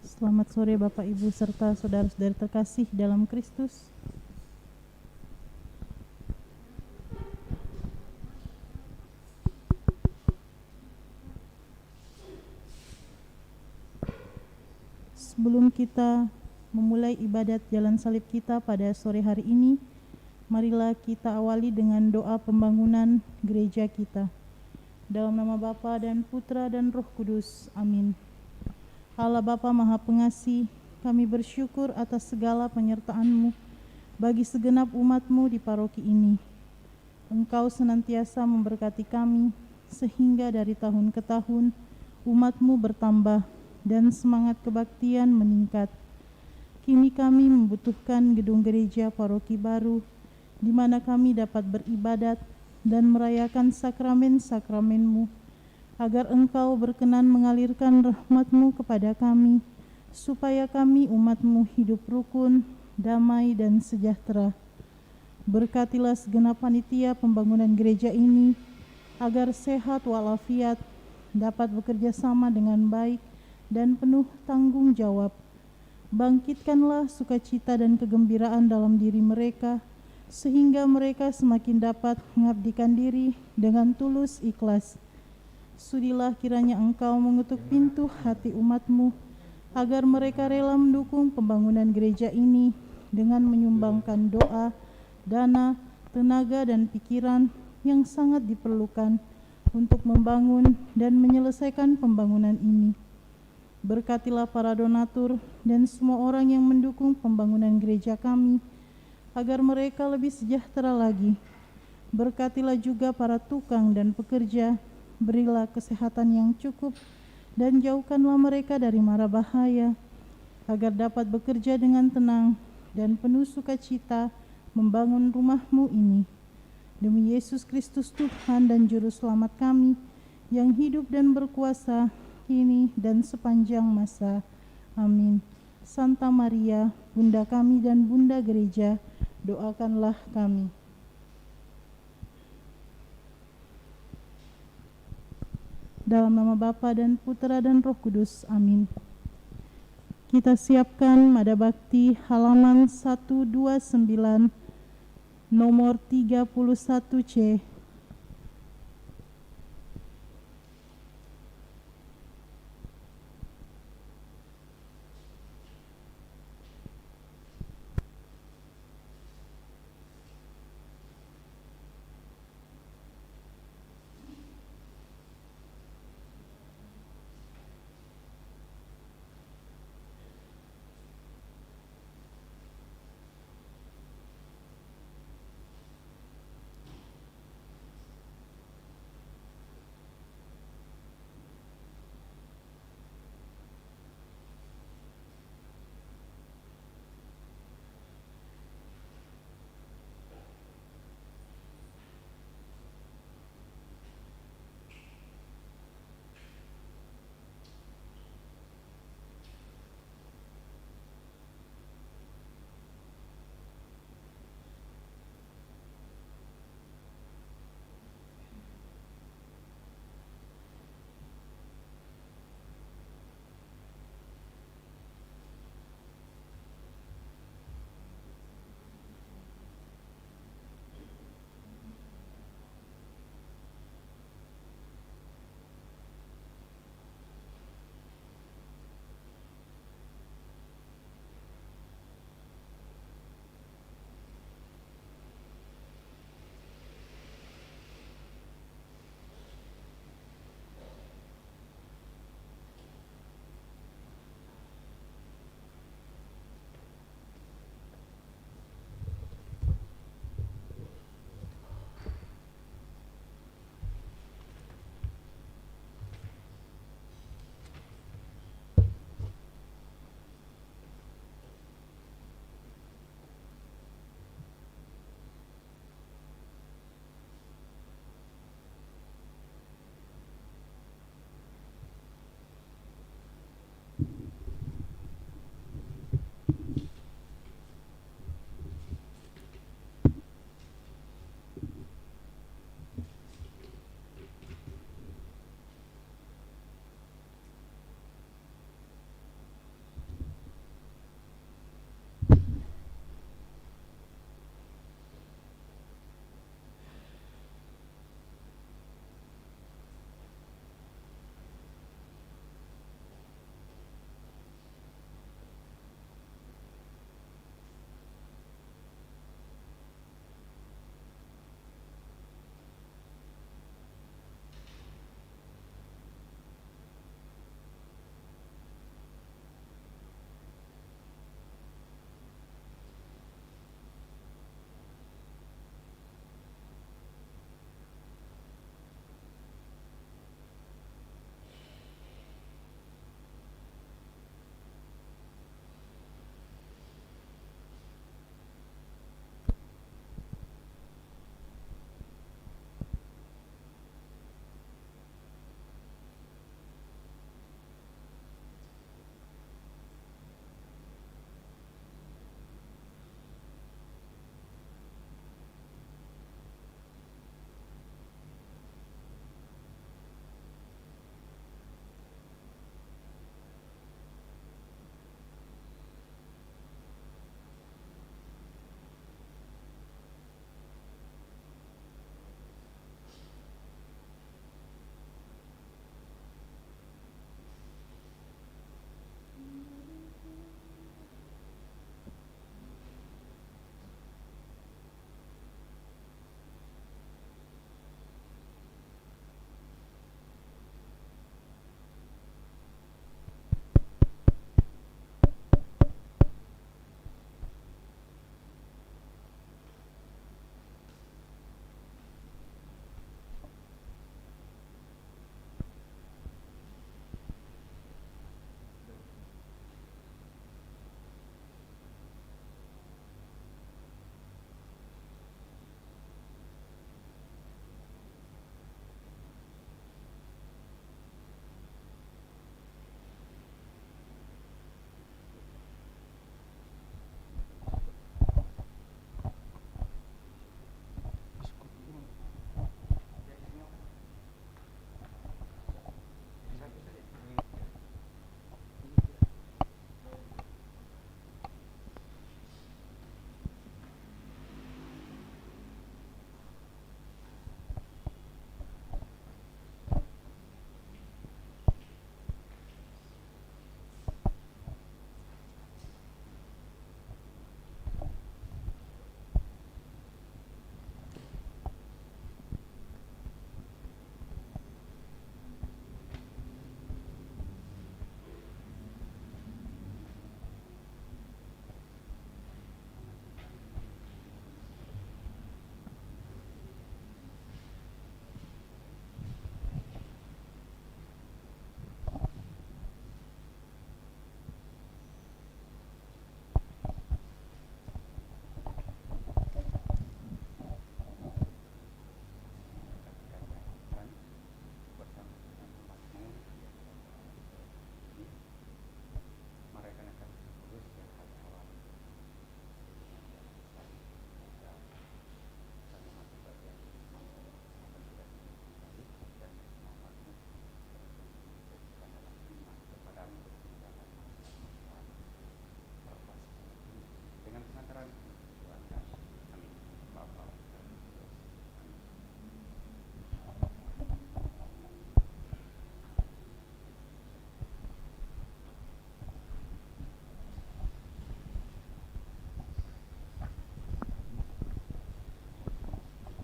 Selamat sore Bapak Ibu serta saudara-saudari terkasih dalam Kristus. Sebelum kita memulai ibadat jalan salib kita pada sore hari ini, marilah kita awali dengan doa pembangunan gereja kita. Dalam nama Bapa dan Putra dan Roh Kudus. Amin. Allah Bapa Maha Pengasih, kami bersyukur atas segala penyertaan-Mu bagi segenap umat-Mu di paroki ini. Engkau senantiasa memberkati kami, sehingga dari tahun ke tahun umat-Mu bertambah dan semangat kebaktian meningkat. Kini kami membutuhkan gedung gereja paroki baru, di mana kami dapat beribadat dan merayakan sakramen-sakramen-Mu, agar Engkau berkenan mengalirkan rahmat-Mu kepada kami, supaya kami umat-Mu hidup rukun, damai, dan sejahtera. Berkatilah segenap panitia pembangunan gereja ini, agar sehat walafiat, dapat bekerja sama dengan baik dan penuh tanggung jawab. Bangkitkanlah sukacita dan kegembiraan dalam diri mereka, sehingga mereka semakin dapat mengabdikan diri dengan tulus ikhlas. Sudilah kiranya Engkau mengutuk pintu hati umat-Mu, agar mereka rela mendukung pembangunan gereja ini dengan menyumbangkan doa, dana, tenaga, dan pikiran yang sangat diperlukan untuk membangun dan menyelesaikan pembangunan ini. Berkatilah para donatur dan semua orang yang mendukung pembangunan gereja kami, agar mereka lebih sejahtera lagi. Berkatilah juga para tukang dan pekerja, berilah kesehatan yang cukup dan jauhkanlah mereka dari mara bahaya, agar dapat bekerja dengan tenang dan penuh sukacita membangun rumah-Mu ini. Demi Yesus Kristus Tuhan dan Juru Selamat kami, yang hidup dan berkuasa kini dan sepanjang masa. Amin. Santa Maria, Bunda kami dan Bunda Gereja, doakanlah kami. Dalam nama Bapa dan Putra dan Roh Kudus. Amin. Kita siapkan Mada Bakti halaman 129 nomor 31C.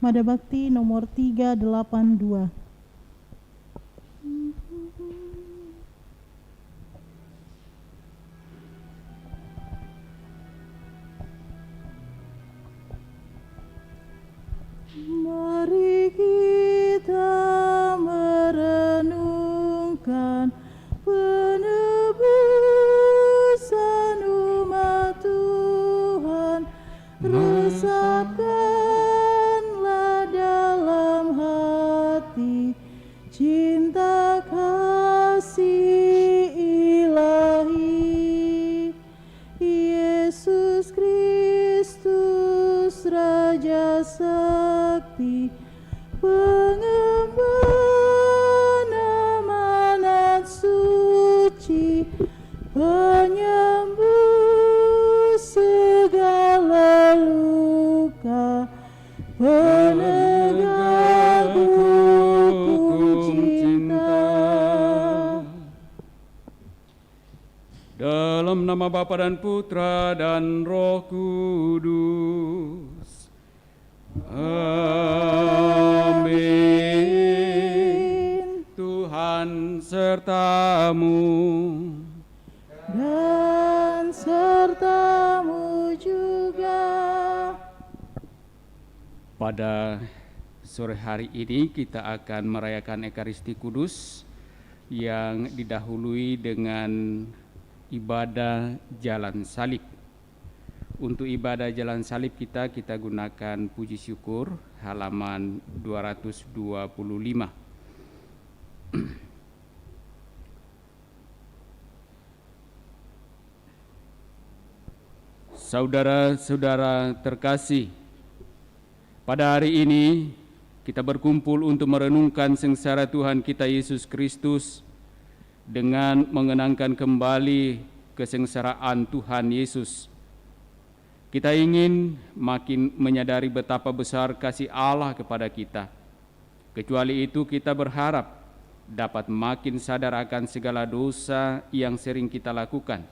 Madabakti nomor 382. Mari kita merenungkan penebusan umat Tuhan, resapkanlah dalam hati cinta kasih ilahi. Yesus Kristus Raja Sakti, pengemban amanat suci, penyembuh segala luka, penegak hukum cinta. Dalam nama Bapa dan Putra dan Roh Kudus. Amin. Tuhan sertamu Dan sertamu juga. Pada sore hari ini kita akan merayakan Ekaristi Kudus yang didahului dengan ibadah jalan salib. Untuk ibadah jalan salib kita gunakan puji syukur halaman 225. Saudara-saudara terkasih, pada hari ini kita berkumpul untuk merenungkan sengsara Tuhan kita Yesus Kristus dengan mengenangkan kembali kesengsaraan Tuhan Yesus. Kita ingin makin menyadari betapa besar kasih Allah kepada kita. Kecuali itu kita berharap dapat makin sadar akan segala dosa yang sering kita lakukan.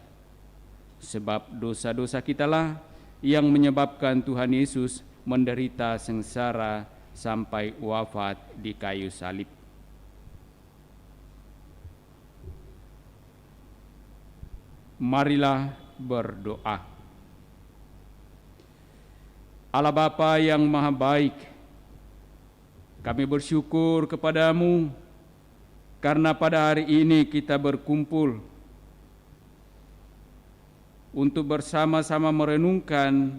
Sebab dosa-dosa kitalah yang menyebabkan Tuhan Yesus menderita sengsara sampai wafat di kayu salib. Marilah berdoa. Allah Bapa yang Maha Baik, kami bersyukur kepadamu karena pada hari ini kita berkumpul untuk bersama-sama merenungkan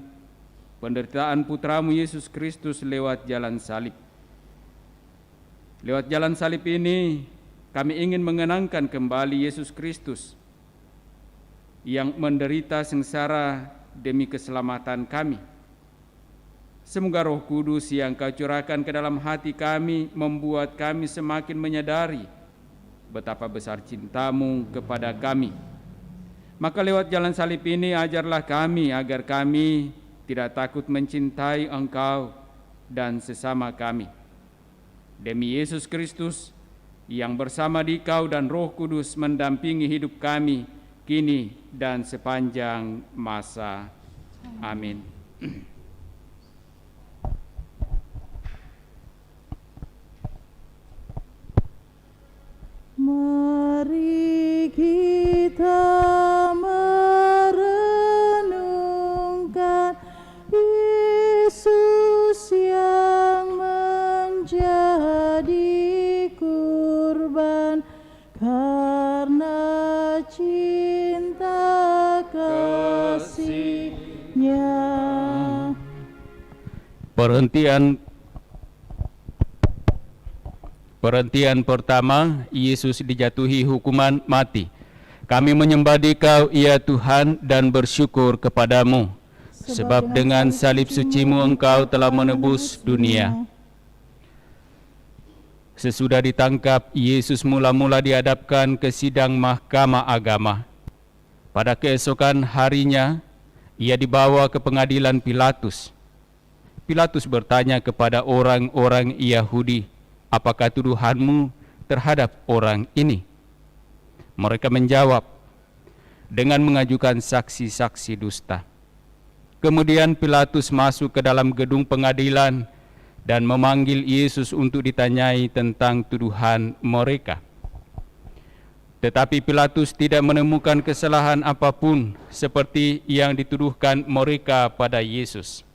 penderitaan Putramu Yesus Kristus lewat jalan salib. Lewat jalan salib ini kami ingin mengenangkan kembali Yesus Kristus yang menderita sengsara demi keselamatan kami. Semoga Roh Kudus yang Kau curahkan ke dalam hati kami membuat kami semakin menyadari betapa besar cinta-Mu kepada kami. Maka lewat jalan salib ini ajarlah kami agar kami tidak takut mencintai Engkau dan sesama kami. Demi Yesus Kristus yang bersama Dikau dan Roh Kudus mendampingi hidup kami kini dan sepanjang masa. Amin. Mari kita merenungkan Yesus yang menjadi kurban karena cinta kasih-Nya. Perhentian pertama, Yesus dijatuhi hukuman mati. Kami menyembah Dikau, ya Tuhan, dan bersyukur kepadamu, sebab dengan salib suci-Mu Engkau telah menebus dunia. Sesudah ditangkap, Yesus mula-mula dihadapkan ke sidang mahkamah agama. Pada keesokan harinya, Ia dibawa ke pengadilan Pilatus. Pilatus bertanya kepada orang-orang Yahudi, "Apakah tuduhanmu terhadap orang ini?" Mereka menjawab dengan mengajukan saksi-saksi dusta. Kemudian Pilatus masuk ke dalam gedung pengadilan, dan memanggil Yesus untuk ditanyai tentang tuduhan mereka. Tetapi Pilatus tidak menemukan kesalahan apapun seperti yang dituduhkan mereka pada Yesus.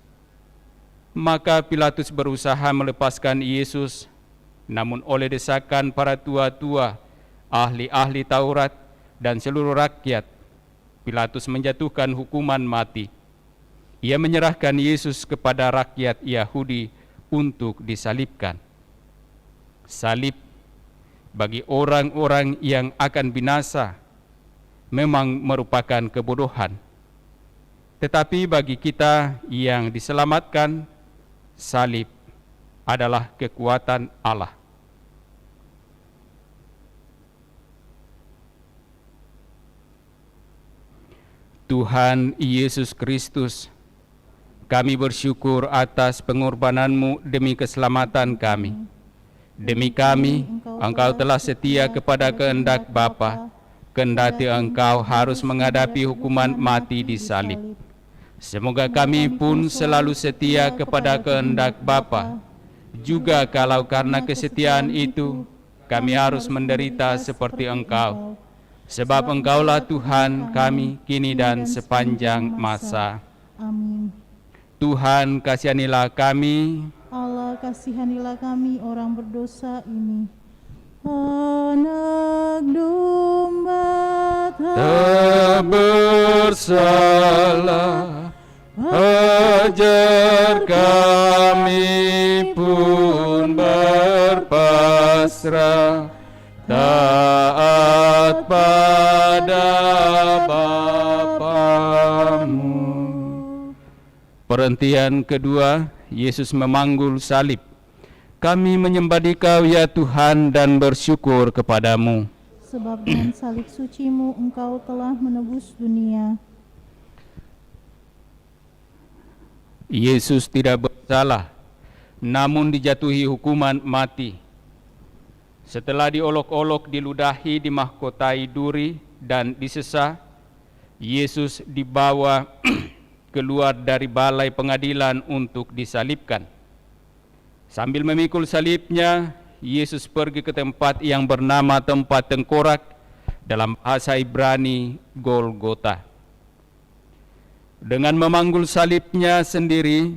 Maka Pilatus berusaha melepaskan Yesus, namun oleh desakan para tua-tua, ahli-ahli Taurat, dan seluruh rakyat, Pilatus menjatuhkan hukuman mati. Ia menyerahkan Yesus kepada rakyat Yahudi untuk disalibkan. Salib bagi orang-orang yang akan binasa memang merupakan kebodohan. Tetapi bagi kita yang diselamatkan, salib adalah kekuatan Allah. Tuhan Yesus Kristus, kami bersyukur atas pengorbanan-Mu demi keselamatan kami. Demi kami, Engkau telah setia kepada kehendak Bapa, kendati Engkau harus menghadapi hukuman mati di salib. Semoga kami pun selalu setia kepada kehendak Bapa, juga kalau karena kesetiaan itu, kami harus menderita seperti Engkau. Sebab Engkaulah Tuhan kami kini dan sepanjang masa. Amin. Tuhan, kasihanilah kami. Allah, kasihanilah kami orang berdosa ini. Anak domba Tak bersalah, ajar kami pun berpasrah, taat pada Bapa-Mu. Perhentian kedua, Yesus memanggul salib. Kami menyembah Dikau ya Tuhan dan bersyukur kepadamu. Sebab dengan salib suci-Mu Engkau telah menebus dunia. Yesus tidak bersalah, namun dijatuhi hukuman mati. Setelah diolok-olok, diludahi, dimahkotai duri, dan disesah, Yesus dibawa keluar dari balai pengadilan untuk disalibkan. Sambil memikul salibnya, Yesus pergi ke tempat yang bernama tempat tengkorak, dalam bahasa Ibrani Golgota. Dengan memanggul salibnya sendiri,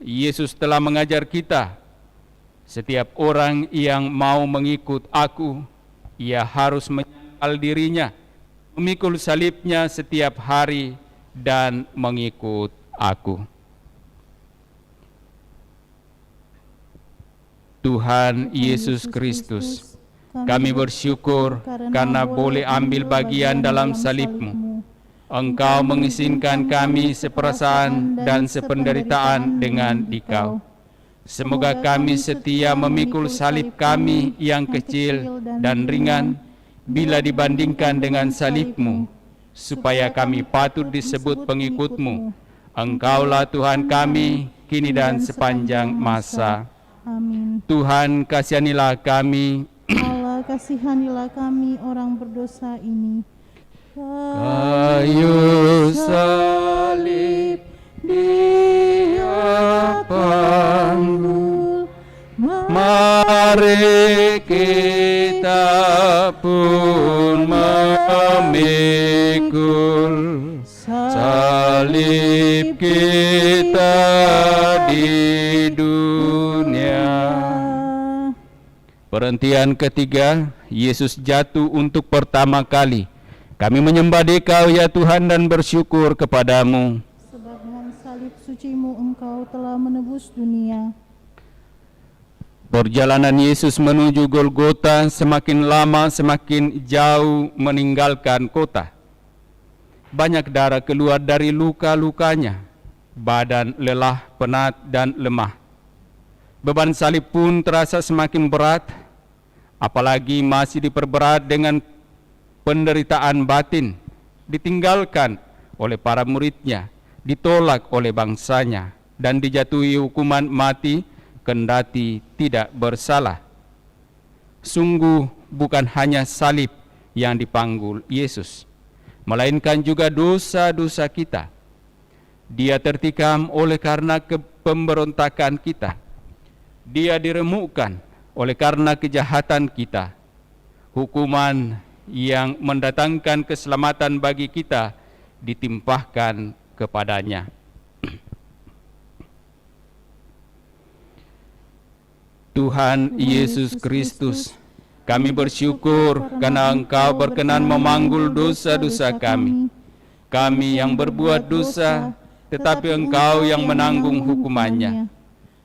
Yesus telah mengajar kita, setiap orang yang mau mengikut Aku, ia harus menyangkal dirinya, memikul salibnya setiap hari, dan mengikut Aku. Tuhan Yesus Kristus, kami bersyukur karena boleh ambil bagian dalam salib-Mu. Engkau mengizinkan kami seperasaan dan sependeritaan dengan Dikau. Semoga kami setia memikul salib kami yang kecil dan ringan bila dibandingkan dengan salib-Mu, supaya kami patut disebut pengikut-Mu. Engkaulah Tuhan kami, kini dan sepanjang masa. Amin. Tuhan, kasihanilah kami. Allah, kasihanilah kami orang berdosa ini. Kayu salib Dia panggul, mari kita pun memikul salib kita di dunia. Perhentian ketiga, Yesus jatuh untuk pertama kali. Kami menyembah Dikau ya Tuhan dan bersyukur kepadamu. Sebab dengan salib suci-Mu Engkau telah menebus dunia. Perjalanan Yesus menuju Golgota semakin lama semakin jauh meninggalkan kota. Banyak darah keluar dari luka-lukanya. Badan lelah, penat, dan lemah. Beban salib pun terasa semakin berat, apalagi masih diperberat dengan penderitaan batin, ditinggalkan oleh para muridnya, ditolak oleh bangsanya, dan dijatuhi hukuman mati kendati tidak bersalah. Sungguh bukan hanya salib yang dipanggul Yesus, melainkan juga dosa-dosa kita. Dia tertikam oleh karena pemberontakan kita. Dia diremukkan oleh karena kejahatan kita. Hukuman yang mendatangkan keselamatan bagi kita ditimpahkan kepadanya. Tuhan Yesus Kristus, kami bersyukur karena Engkau berkenan memanggul dosa-dosa kami. Kami yang berbuat dosa, tetapi Engkau yang menanggung hukumannya.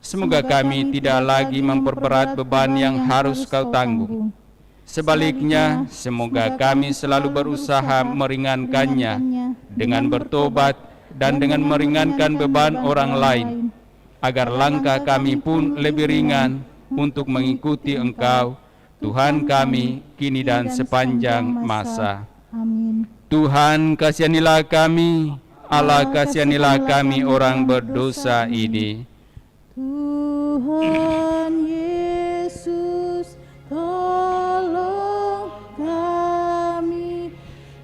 Semoga kami tidak lagi memperberat beban yang harus Kau tanggung. Sebaliknya, semoga kami selalu berusaha meringankannya dengan bertobat dan dengan meringankan beban orang lain, agar langkah kami pun lebih ringan untuk mengikuti Engkau, Tuhan kami, kini dan sepanjang masa. Amin. Tuhan, kasihanilah kami. Allah, kasihanilah kami orang berdosa ini. Tuhan Yesus, tolong kami.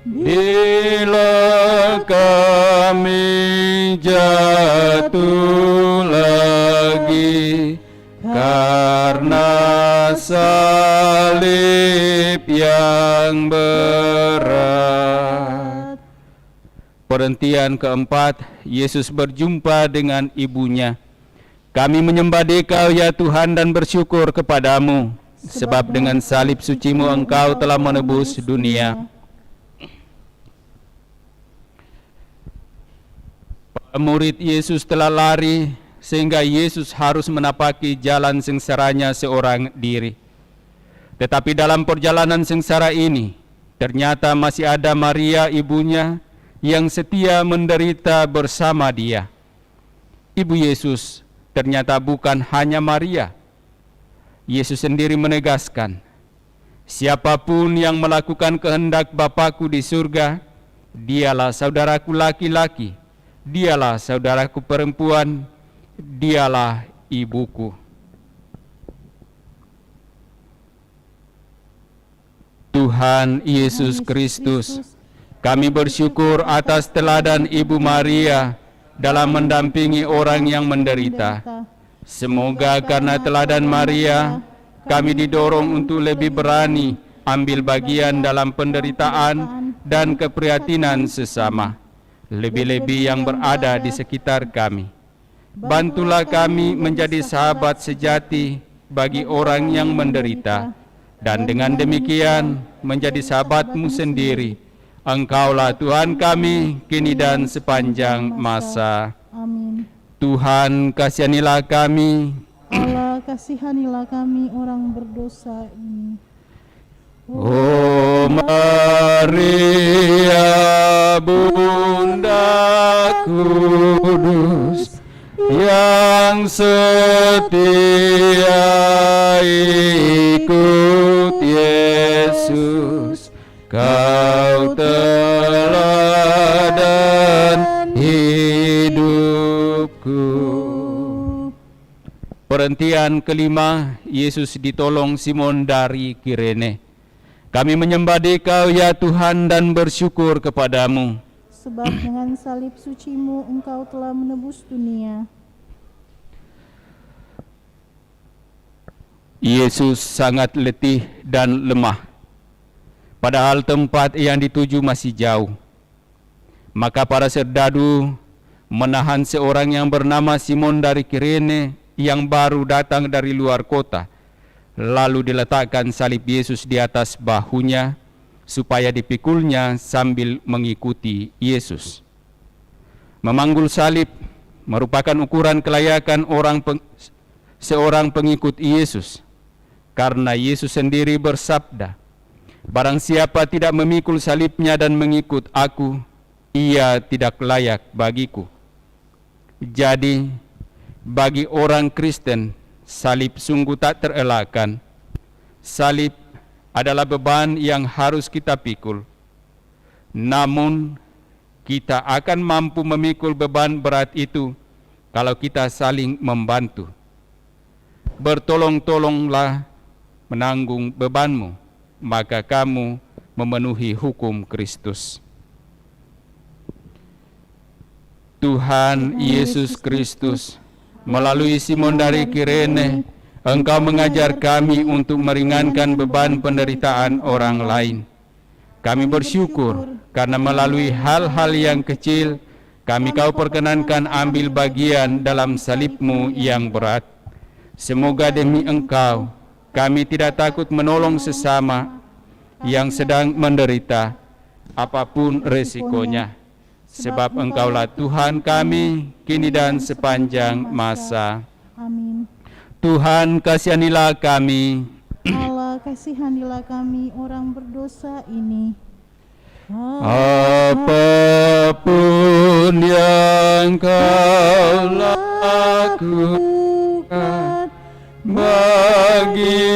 Bila kami jatuh lagi karena salib yang berat. Perhentian keempat, Yesus berjumpa dengan ibunya. Kami menyembah Dikau ya Tuhan dan bersyukur kepadamu, sebab dengan salib suci-Mu Engkau telah menebus dunia. Para murid Yesus telah lari, sehingga Yesus harus menapaki jalan sengsaranya seorang diri. Tetapi dalam perjalanan sengsara ini, ternyata masih ada Maria ibunya yang setia menderita bersama Dia. Ibu Yesus ternyata bukan hanya Maria. Yesus sendiri menegaskan, siapapun yang melakukan kehendak Bapa-Ku di surga, dialah saudaraku laki-laki, dialah saudaraku perempuan, dialah ibuku. Tuhan Yesus Kristus, kami bersyukur atas teladan Ibu Maria dalam mendampingi orang yang menderita. Semoga karena teladan Maria, kami didorong untuk lebih berani ambil bagian dalam penderitaan dan keprihatinan sesama, lebih-lebih yang berada di sekitar kami. Bantulah kami menjadi sahabat sejati bagi orang yang menderita, dan dengan demikian menjadi sahabat-Mu sendiri. Engkaulah Tuhan kami, kini dan sepanjang masa. Amin. Tuhan, kasihanilah kami. Allah, kasihanilah kami orang berdosa ini. Oh Maria, Bunda Kudus, yang setia ikut Yesus, Kau teladan hidupku. Perhentian kelima, Yesus ditolong Simon dari Kirene. Kami menyembah Dikau ya Tuhan dan bersyukur kepadamu, sebab dengan salib suci-Mu Engkau telah menebus dunia. Yesus sangat letih dan lemah, padahal tempat yang dituju masih jauh. Maka para serdadu menahan seorang yang bernama Simon dari Kirene yang baru datang dari luar kota. Lalu diletakkan salib Yesus di atas bahunya, supaya dipikulnya sambil mengikuti Yesus. Memanggul salib merupakan ukuran kelayakan seorang pengikut Yesus, karena Yesus sendiri bersabda, barang siapa tidak memikul salibnya dan mengikut aku, ia tidak layak bagiku. Jadi, bagi orang Kristen, salib sungguh tak terelakkan. Salib adalah beban yang harus kita pikul. Namun, kita akan mampu memikul beban berat itu kalau kita saling membantu. Bertolong-tolonglah menanggung bebanmu, maka kamu memenuhi hukum Kristus. Tuhan Yesus Kristus, melalui Simon dari Kirene, Engkau mengajar kami untuk meringankan beban penderitaan orang lain. Kami bersyukur karena melalui hal-hal yang kecil, kami Kau perkenankan ambil bagian dalam salib-Mu yang berat. Semoga demi Engkau, kami tidak takut menolong sesama yang sedang menderita, apapun resikonya. Sebab Engkaulah Tuhan kami, kini dan sepanjang masa. Amin. Tuhan, kasihanilah kami. Allah, kasihanilah kami orang berdosa ini. Apapun yang Kau lakukan bagi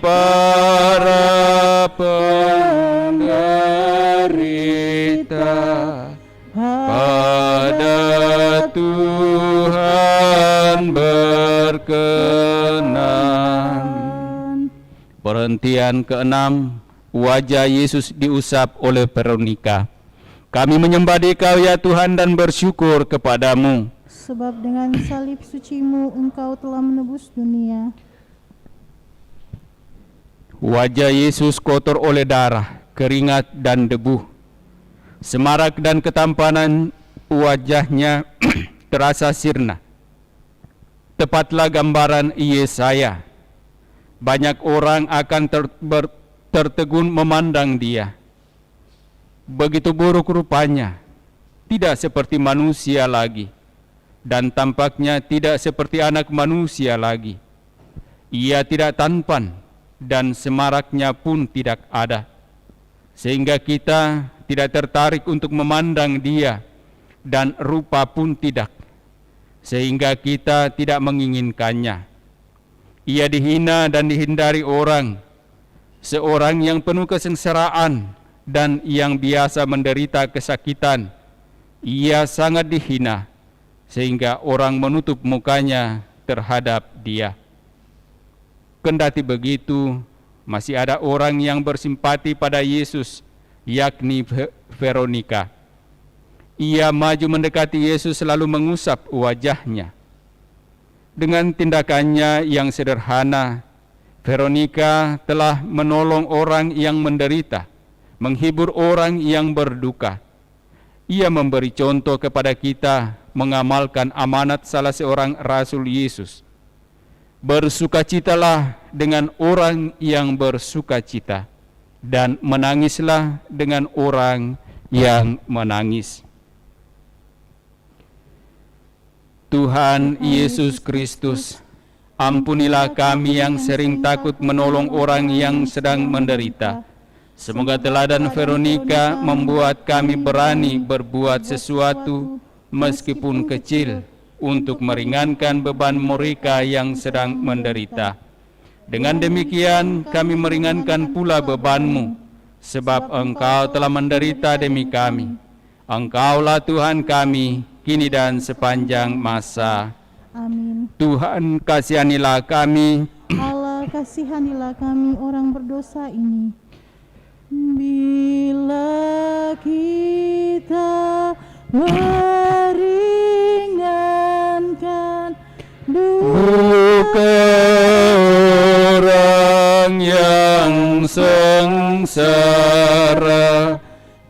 para penderita, pada Tuhan berkenan. Perhentian ke-6, wajah Yesus diusap oleh Veronika. Kami menyembah Dikau ya Tuhan dan bersyukur kepadamu. Sebab dengan salib suci-Mu Engkau telah menebus dunia. Wajah Yesus kotor oleh darah, keringat dan debu. Semarak dan ketampanan wajahnya terasa sirna. Tepatlah gambaran Yesaya. Banyak orang akan tertegun memandang Dia. Begitu buruk rupanya, tidak seperti manusia lagi, dan tampaknya tidak seperti anak manusia lagi. Ia tidak tampan, dan semaraknya pun tidak ada, sehingga kita tidak tertarik untuk memandang Dia, dan rupa pun tidak, sehingga kita tidak menginginkannya. Ia dihina dan dihindari orang, seorang yang penuh kesengsaraan dan yang biasa menderita kesakitan. Ia sangat dihina, sehingga orang menutup mukanya terhadap Dia. Kendati begitu, masih ada orang yang bersimpati pada Yesus, yakni Veronika. Ia maju mendekati Yesus lalu mengusap wajahnya. Dengan tindakannya yang sederhana, Veronika telah menolong orang yang menderita, menghibur orang yang berduka. Ia memberi contoh kepada kita mengamalkan amanat salah seorang Rasul Yesus. Bersukacitalah dengan orang yang bersukacita, dan menangislah dengan orang yang menangis. Tuhan Yesus Kristus, ampunilah kami yang sering takut menolong orang yang sedang menderita. Semoga teladan Veronika membuat kami berani berbuat sesuatu meskipun kecil untuk meringankan beban mereka yang sedang menderita. Dengan demikian kami meringankan pula beban-Mu, sebab Engkau telah menderita demi kami. Engkaulah Tuhan kami, kini dan sepanjang masa. Amin. Tuhan, kasihanilah kami. Allah, kasihanilah kami orang berdosa ini. Bila kita meringankan duka orang yang sengsara,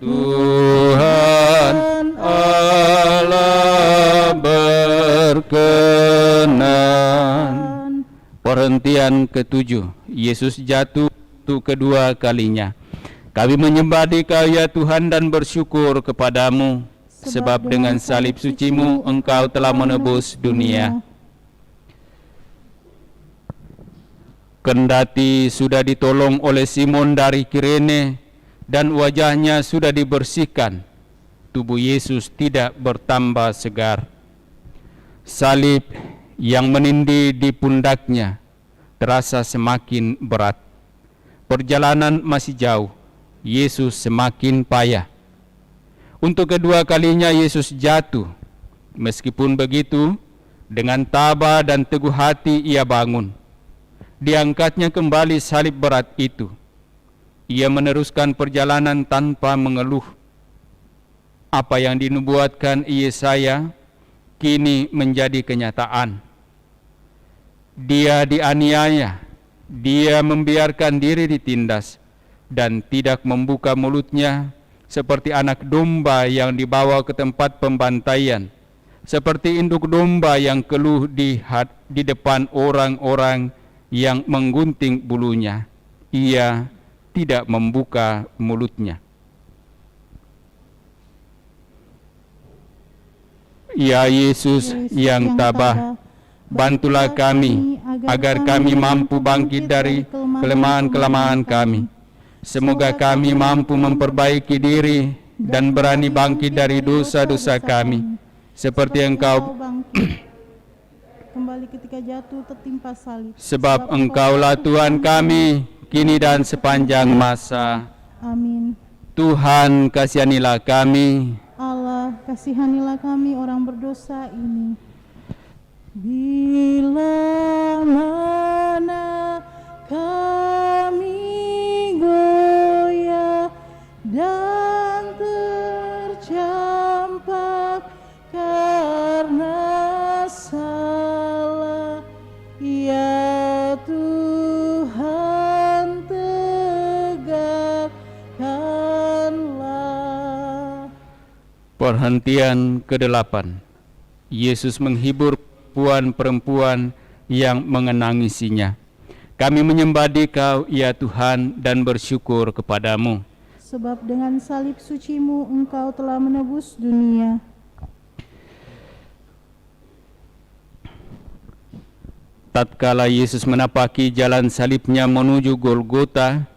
Tuhan Allah berkenan. Perhentian ke-7, Yesus jatuh untuk kedua kalinya. Kami menyembah Dikau ya Tuhan dan bersyukur kepadamu, sebab dengan salib suci-Mu Engkau telah menebus dunia. Kendati sudah ditolong oleh Simon dari Kirene dan wajahnya sudah dibersihkan, tubuh Yesus tidak bertambah segar. Salib yang menindih di pundaknya terasa semakin berat. Perjalanan masih jauh, Yesus semakin payah. Untuk kedua kalinya Yesus jatuh. Meskipun begitu, dengan tabah dan teguh hati ia bangun. Diangkatnya kembali salib berat itu. Ia meneruskan perjalanan tanpa mengeluh. Apa yang dinubuatkan Yesaya kini menjadi kenyataan. Dia dianiaya, dia membiarkan diri ditindas, dan tidak membuka mulutnya seperti anak domba yang dibawa ke tempat pembantaian, seperti induk domba yang keluh di depan orang-orang yang menggunting bulunya. Ia tidak membuka mulutnya. Ya Yesus yang tabah, bantulah kami agar kami mampu bangkit dari kelemahan-kelemahan kami. Semoga kami mampu memperbaiki diri dan berani bangkit dari dosa-dosa kami, seperti Engkau kembali ketika jatuh tertimpa salib. Sebab Engkaulah Tuhan kami, kini dan sepanjang masa. Amin. Tuhan, kasihanilah kami. Allah, kasihanilah kami orang berdosa ini. Bila mana kami goyah dan tercampak karena salah, ya Tuhan tegakkanlah. Perhentian ke-8. Yesus menghibur perempuan yang menangisinya. Kami menyembah Dikau, ya Tuhan, dan bersyukur kepadamu. Sebab dengan salib suci-Mu Engkau telah menebus dunia. Tatkala Yesus menapaki jalan salibnya menuju Golgota,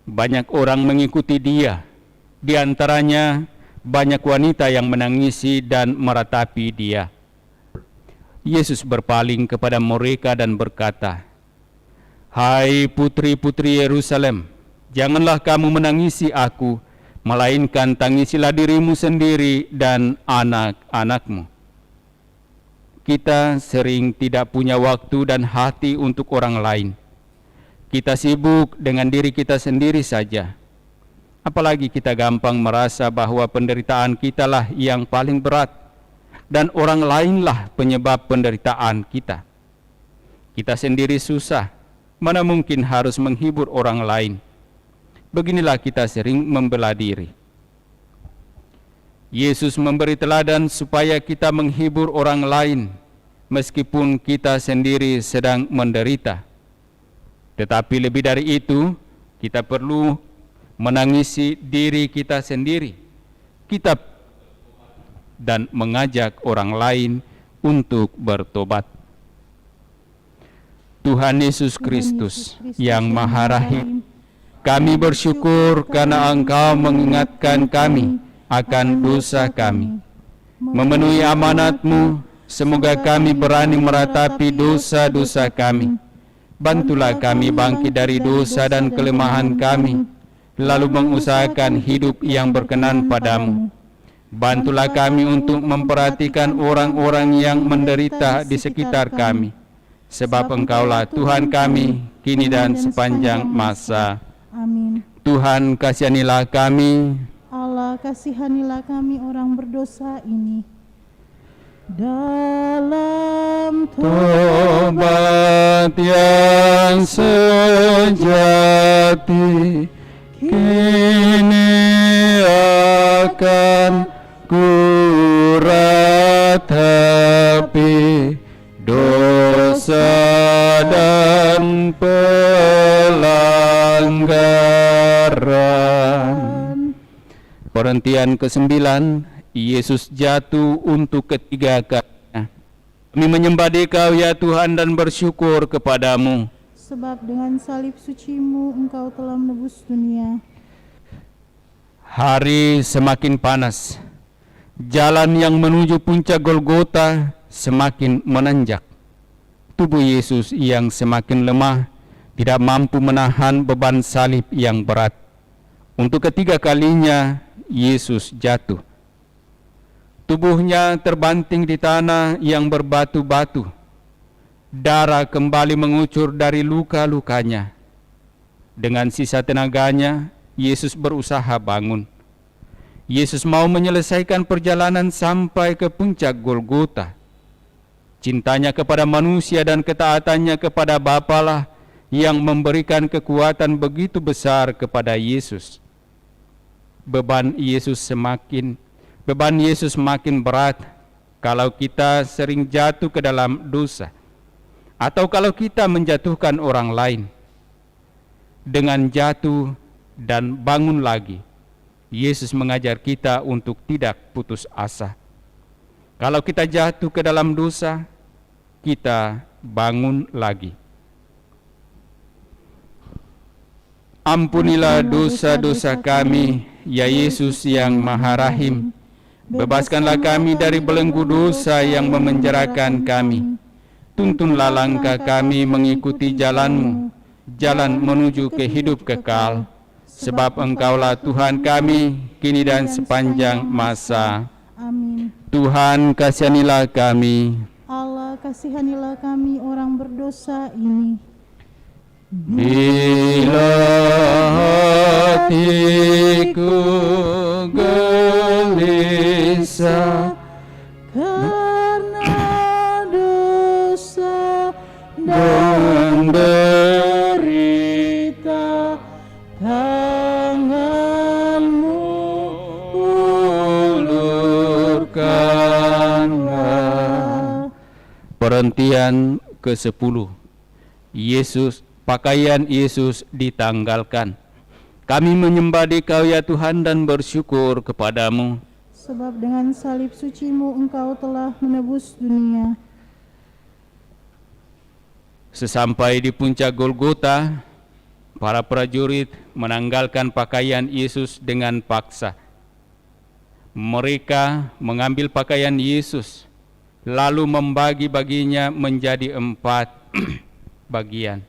banyak orang mengikuti dia. Di antaranya banyak wanita yang menangisi dan meratapi dia. Yesus berpaling kepada mereka dan berkata, "Hai putri-putri Yerusalem, janganlah kamu menangisi aku, melainkan tangisilah dirimu sendiri dan anak-anakmu." Kita sering tidak punya waktu dan hati untuk orang lain. Kita sibuk dengan diri kita sendiri saja. Apalagi kita gampang merasa bahwa penderitaan kitalah yang paling berat dan orang lainlah penyebab penderitaan kita. Kita sendiri susah, mana mungkin harus menghibur orang lain. Beginilah kita sering membela diri. Yesus memberi teladan supaya kita menghibur orang lain meskipun kita sendiri sedang menderita. Tetapi lebih dari itu, kita perlu menangisi diri kita sendiri, kita dan mengajak orang lain untuk bertobat. Tuhan Yesus Kristus yang Maha Rahim, kami bersyukur karena Engkau mengingatkan kami akan dosa kami. Memenuhi amanat-Mu, semoga kami berani meratapi dosa-dosa kami. Bantulah kami bangkit dari dosa dan kelemahan kami, lalu mengusahakan hidup yang berkenan padamu. Bantulah kami untuk memperhatikan orang-orang yang menderita di sekitar kami, sebab Engkaulah Tuhan kami, kini dan sepanjang masa. Amin. Tuhan, kasihanilah kami. Allah, kasihanilah kami orang berdosa ini. Dalam Tobat yang sejati, kini akan kuratapi dosa dan pelanggaran. Perhentian ke-9, Yesus jatuh untuk ketiga kalinya. Kami menyembah Dikau, ya Tuhan, dan bersyukur kepadamu. Sebab dengan salib suci-Mu Engkau telah menebus dunia. Hari semakin panas. Jalan yang menuju puncak Golgota semakin menanjak. Tubuh Yesus yang semakin lemah tidak mampu menahan beban salib yang berat. Untuk ketiga kalinya Yesus jatuh. Tubuhnya terbanting di tanah yang berbatu-batu. Darah kembali mengucur dari luka-lukanya. Dengan sisa tenaganya, Yesus berusaha bangun. Yesus mau menyelesaikan perjalanan sampai ke puncak Golgota. Cintanya kepada manusia dan ketaatannya kepada Bapa lah yang memberikan kekuatan begitu besar kepada Yesus. Beban Yesus makin berat kalau kita sering jatuh ke dalam dosa, atau kalau kita menjatuhkan orang lain. Dengan jatuh dan bangun lagi, Yesus mengajar kita untuk tidak putus asa. Kalau kita jatuh ke dalam dosa, kita bangun lagi. Ampunilah dosa-dosa kami, ya Yesus yang Maha Rahim. Bebaskanlah kami dari belenggu dosa yang memenjarakan kami. Tuntunlah langkah kami mengikuti jalan-Mu, jalan menuju ke hidup kekal. Sebab Engkaulah Tuhan kami, kini dan sepanjang masa. Amin. Tuhan, kasihanilah kami. Allah, kasihanilah kami orang berdosa ini. Bila hatiku gelisah Karena dosa dan derita, tangan-Mu ulurkanlah. Perhentian ke-10. Pakaian Yesus ditanggalkan. Kami menyembah Dikau ya Tuhan dan bersyukur kepadamu. Sebab dengan salib suci-Mu Engkau telah menebus dunia. Sesampai di puncak Golgota, para prajurit menanggalkan pakaian Yesus dengan paksa. Mereka mengambil pakaian Yesus, lalu membagi-baginya menjadi 4 bagian.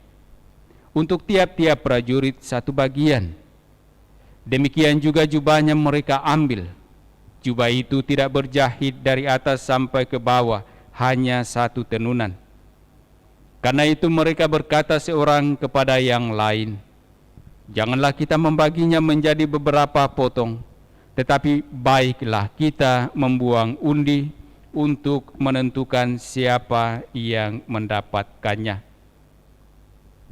Untuk tiap-tiap prajurit 1 bagian. Demikian juga jubahnya mereka ambil. Jubah itu tidak berjahit dari atas sampai ke bawah, hanya 1 tenunan. Karena itu mereka berkata seorang kepada yang lain, janganlah kita membaginya menjadi beberapa potong, tetapi baiklah kita membuang undi untuk menentukan siapa yang mendapatkannya.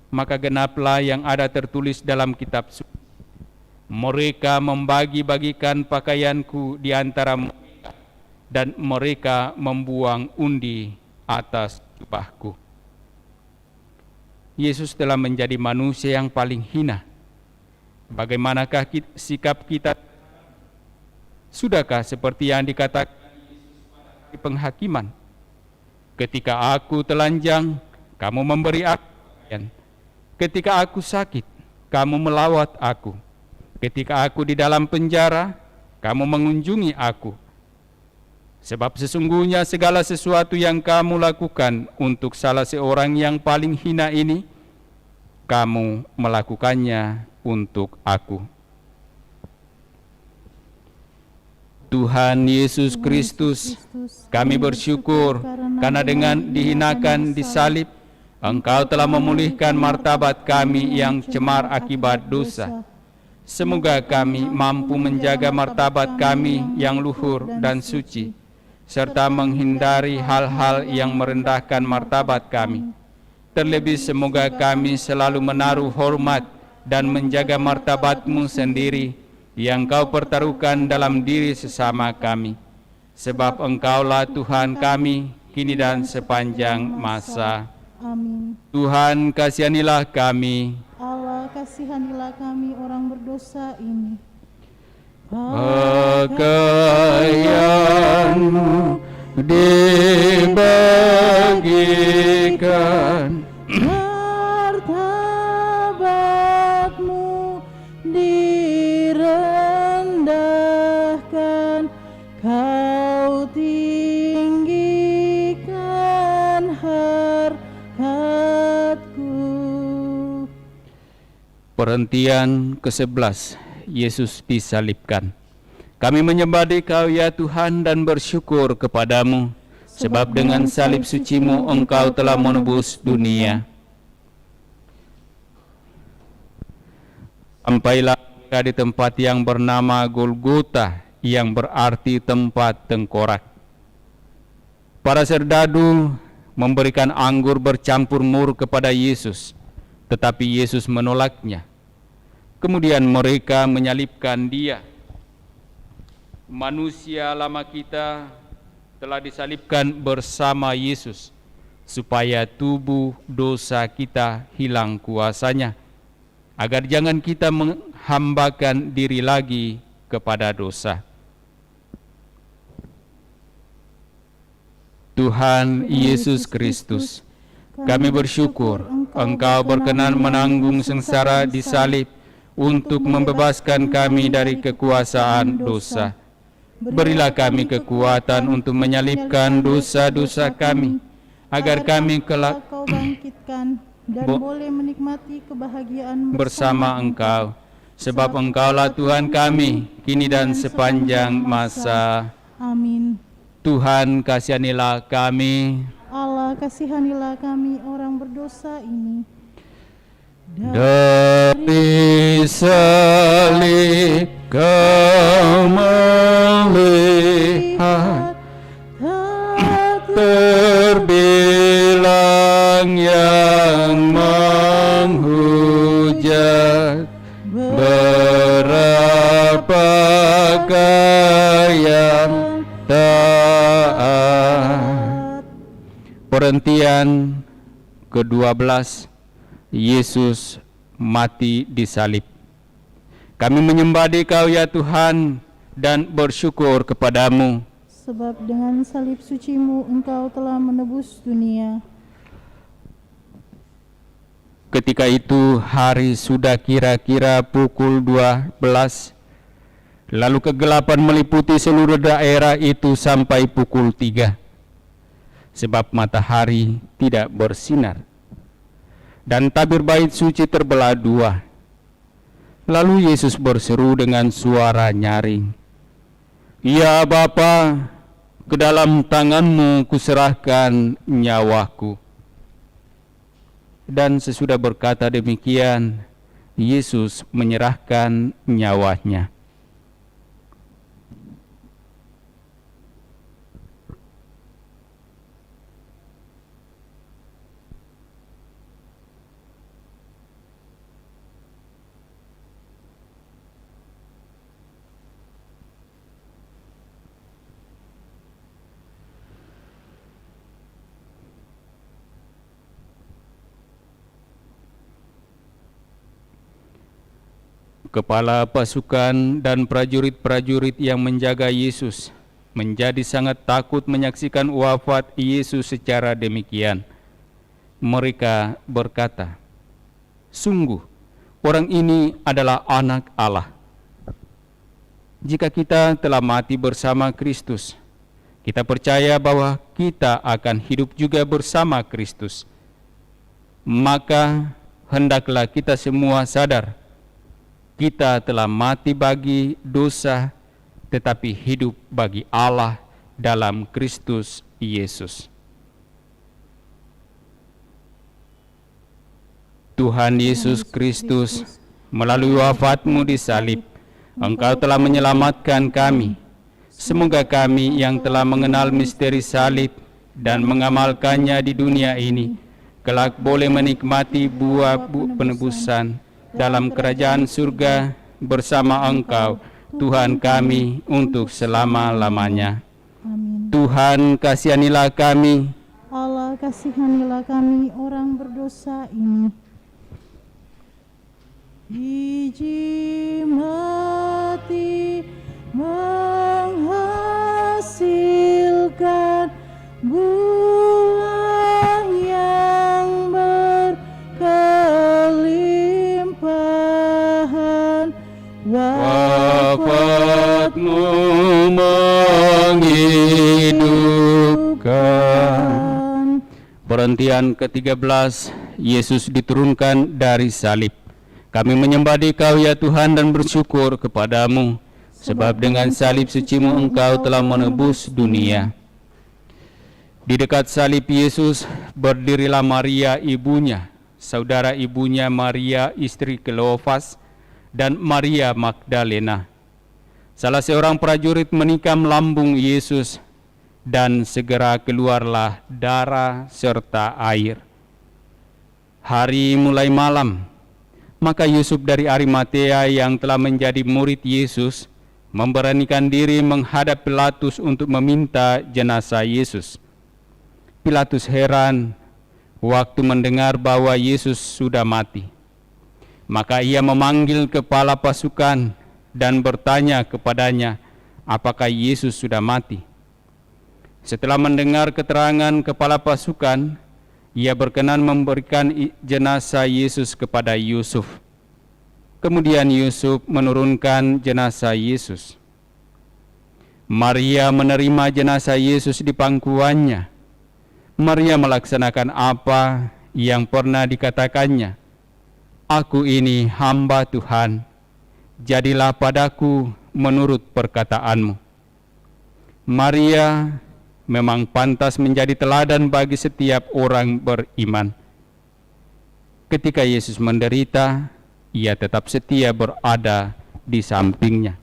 Maka genaplah yang ada tertulis dalam kitab suci. Mereka membagi-bagikan pakaianku di antara mereka, dan mereka membuang undi atas jubahku. Yesus telah menjadi manusia yang paling hina. Bagaimanakah sikap kita? Sudahkah seperti yang dikatakan di penghakiman? Ketika aku telanjang, kamu memberi aku pakaian. Ketika aku sakit, kamu melawat aku. Ketika aku di dalam penjara, kamu mengunjungi aku. Sebab sesungguhnya segala sesuatu yang kamu lakukan untuk salah seorang yang paling hina ini, kamu melakukannya untuk aku. Tuhan Yesus Kristus, kami bersyukur karena dengan dihinakan di salib, Engkau telah memulihkan martabat kami yang cemar akibat dosa. Semoga kami mampu menjaga martabat kami yang luhur dan suci, serta menghindari hal-hal yang merendahkan martabat kami. Terlebih semoga kami selalu menaruh hormat dan menjaga martabat-Mu sendiri yang Kau pertaruhkan dalam diri sesama kami. Sebab Engkaulah Tuhan kami, kini dan sepanjang masa. Amin. Tuhan, kasihanilah kami. Allah, kasihanilah kami orang berdosa ini. Pakaian-Mu dibagikan, martabat-Mu direndahkan, Kau tinggikan harkatku. Perhentian ke-11. Yesus disalibkan. Kami menyembah Dikau ya Tuhan dan bersyukur kepadamu, sebab dengan salib suci-Mu Engkau telah menebus dunia. Sampailah mereka di tempat yang bernama Golgota, yang berarti tempat tengkorak. Para serdadu memberikan anggur bercampur mur kepada Yesus, tetapi Yesus menolaknya. Kemudian mereka menyalibkan Dia. Manusia lama kita telah disalibkan bersama Yesus, supaya tubuh dosa kita hilang kuasanya, agar jangan kita menghambakan diri lagi kepada dosa. Tuhan Yesus Kristus, kami bersyukur Engkau berkenan menanggung sengsara di salib untuk membebaskan kami dari kekuasaan dosa. Berilah kami kekuatan untuk menyalibkan dosa-dosa kami, agar kami kelak Kau bangkitkan dan boleh menikmati kebahagiaan bersama Engkau, sebab Engkaulah Tuhan kami, kini dan sepanjang masa. Amin. Tuhan kasihanilah kami. Allah kasihanilah kami orang berdosa ini. Dari salib Kau melihat terbilang yang menghujat, berapakah yang taat. Perhentian ke-12, Yesus mati di salib. Kami menyembah Dikau ya Tuhan dan bersyukur kepadamu, sebab dengan salib suci-Mu Engkau telah menebus dunia. Ketika itu hari sudah kira-kira pukul 12, lalu kegelapan meliputi seluruh daerah itu sampai pukul 3, sebab matahari tidak bersinar. Dan tabir bait suci terbelah 2. Lalu Yesus berseru dengan suara nyaring, "Ya Bapa, ke dalam tangan-Mu kuserahkan nyawaku." Dan sesudah berkata demikian, Yesus menyerahkan nyawanya. Kepala pasukan dan prajurit-prajurit yang menjaga Yesus menjadi sangat takut menyaksikan wafat Yesus secara demikian. Mereka berkata, "Sungguh, orang ini adalah Anak Allah." Jika kita telah mati bersama Kristus, kita percaya bahwa kita akan hidup juga bersama Kristus. Maka hendaklah kita semua sadar, kita telah mati bagi dosa, tetapi hidup bagi Allah dalam Kristus Yesus. Tuhan Yesus Kristus, melalui wafat-Mu di salib, Engkau telah menyelamatkan kami. Semoga kami yang telah mengenal misteri salib dan mengamalkannya di dunia ini, kelak boleh menikmati buah penebusan dalam kerajaan surga bersama Engkau, Tuhan kami, untuk selama-lamanya. Amin. Tuhan kasihanilah kami. Allah kasihanilah kami orang berdosa ini. Biji mati menghasilkan buah yang berkelimpahan. Wafat-Mu menghidupkan. Perhentian ke-13, Yesus diturunkan dari salib. Kami menyembah Dikau ya Tuhan dan bersyukur kepadamu, sebab dengan salib suci-Mu Engkau telah menebus dunia. Di dekat salib Yesus berdirilah Maria ibunya, saudara ibunya Maria istri Kleofas, dan Maria Magdalena. Salah seorang prajurit menikam lambung Yesus, dan segera keluarlah darah serta air. Hari mulai malam, maka Yusuf dari Arimatea yang telah menjadi murid Yesus memberanikan diri menghadap Pilatus untuk meminta jenazah Yesus. Pilatus heran waktu mendengar bahwa Yesus sudah mati. Maka ia memanggil kepala pasukan dan bertanya kepadanya apakah Yesus sudah mati. Setelah mendengar keterangan kepala pasukan, ia berkenan memberikan jenazah Yesus kepada Yusuf. Kemudian Yusuf menurunkan jenazah Yesus. Maria menerima jenazah Yesus di pangkuannya. Maria melaksanakan apa yang pernah dikatakannya. Aku ini hamba Tuhan, jadilah padaku menurut perkataanmu. Maria memang pantas menjadi teladan bagi setiap orang beriman. Ketika Yesus menderita, ia tetap setia berada di sampingnya.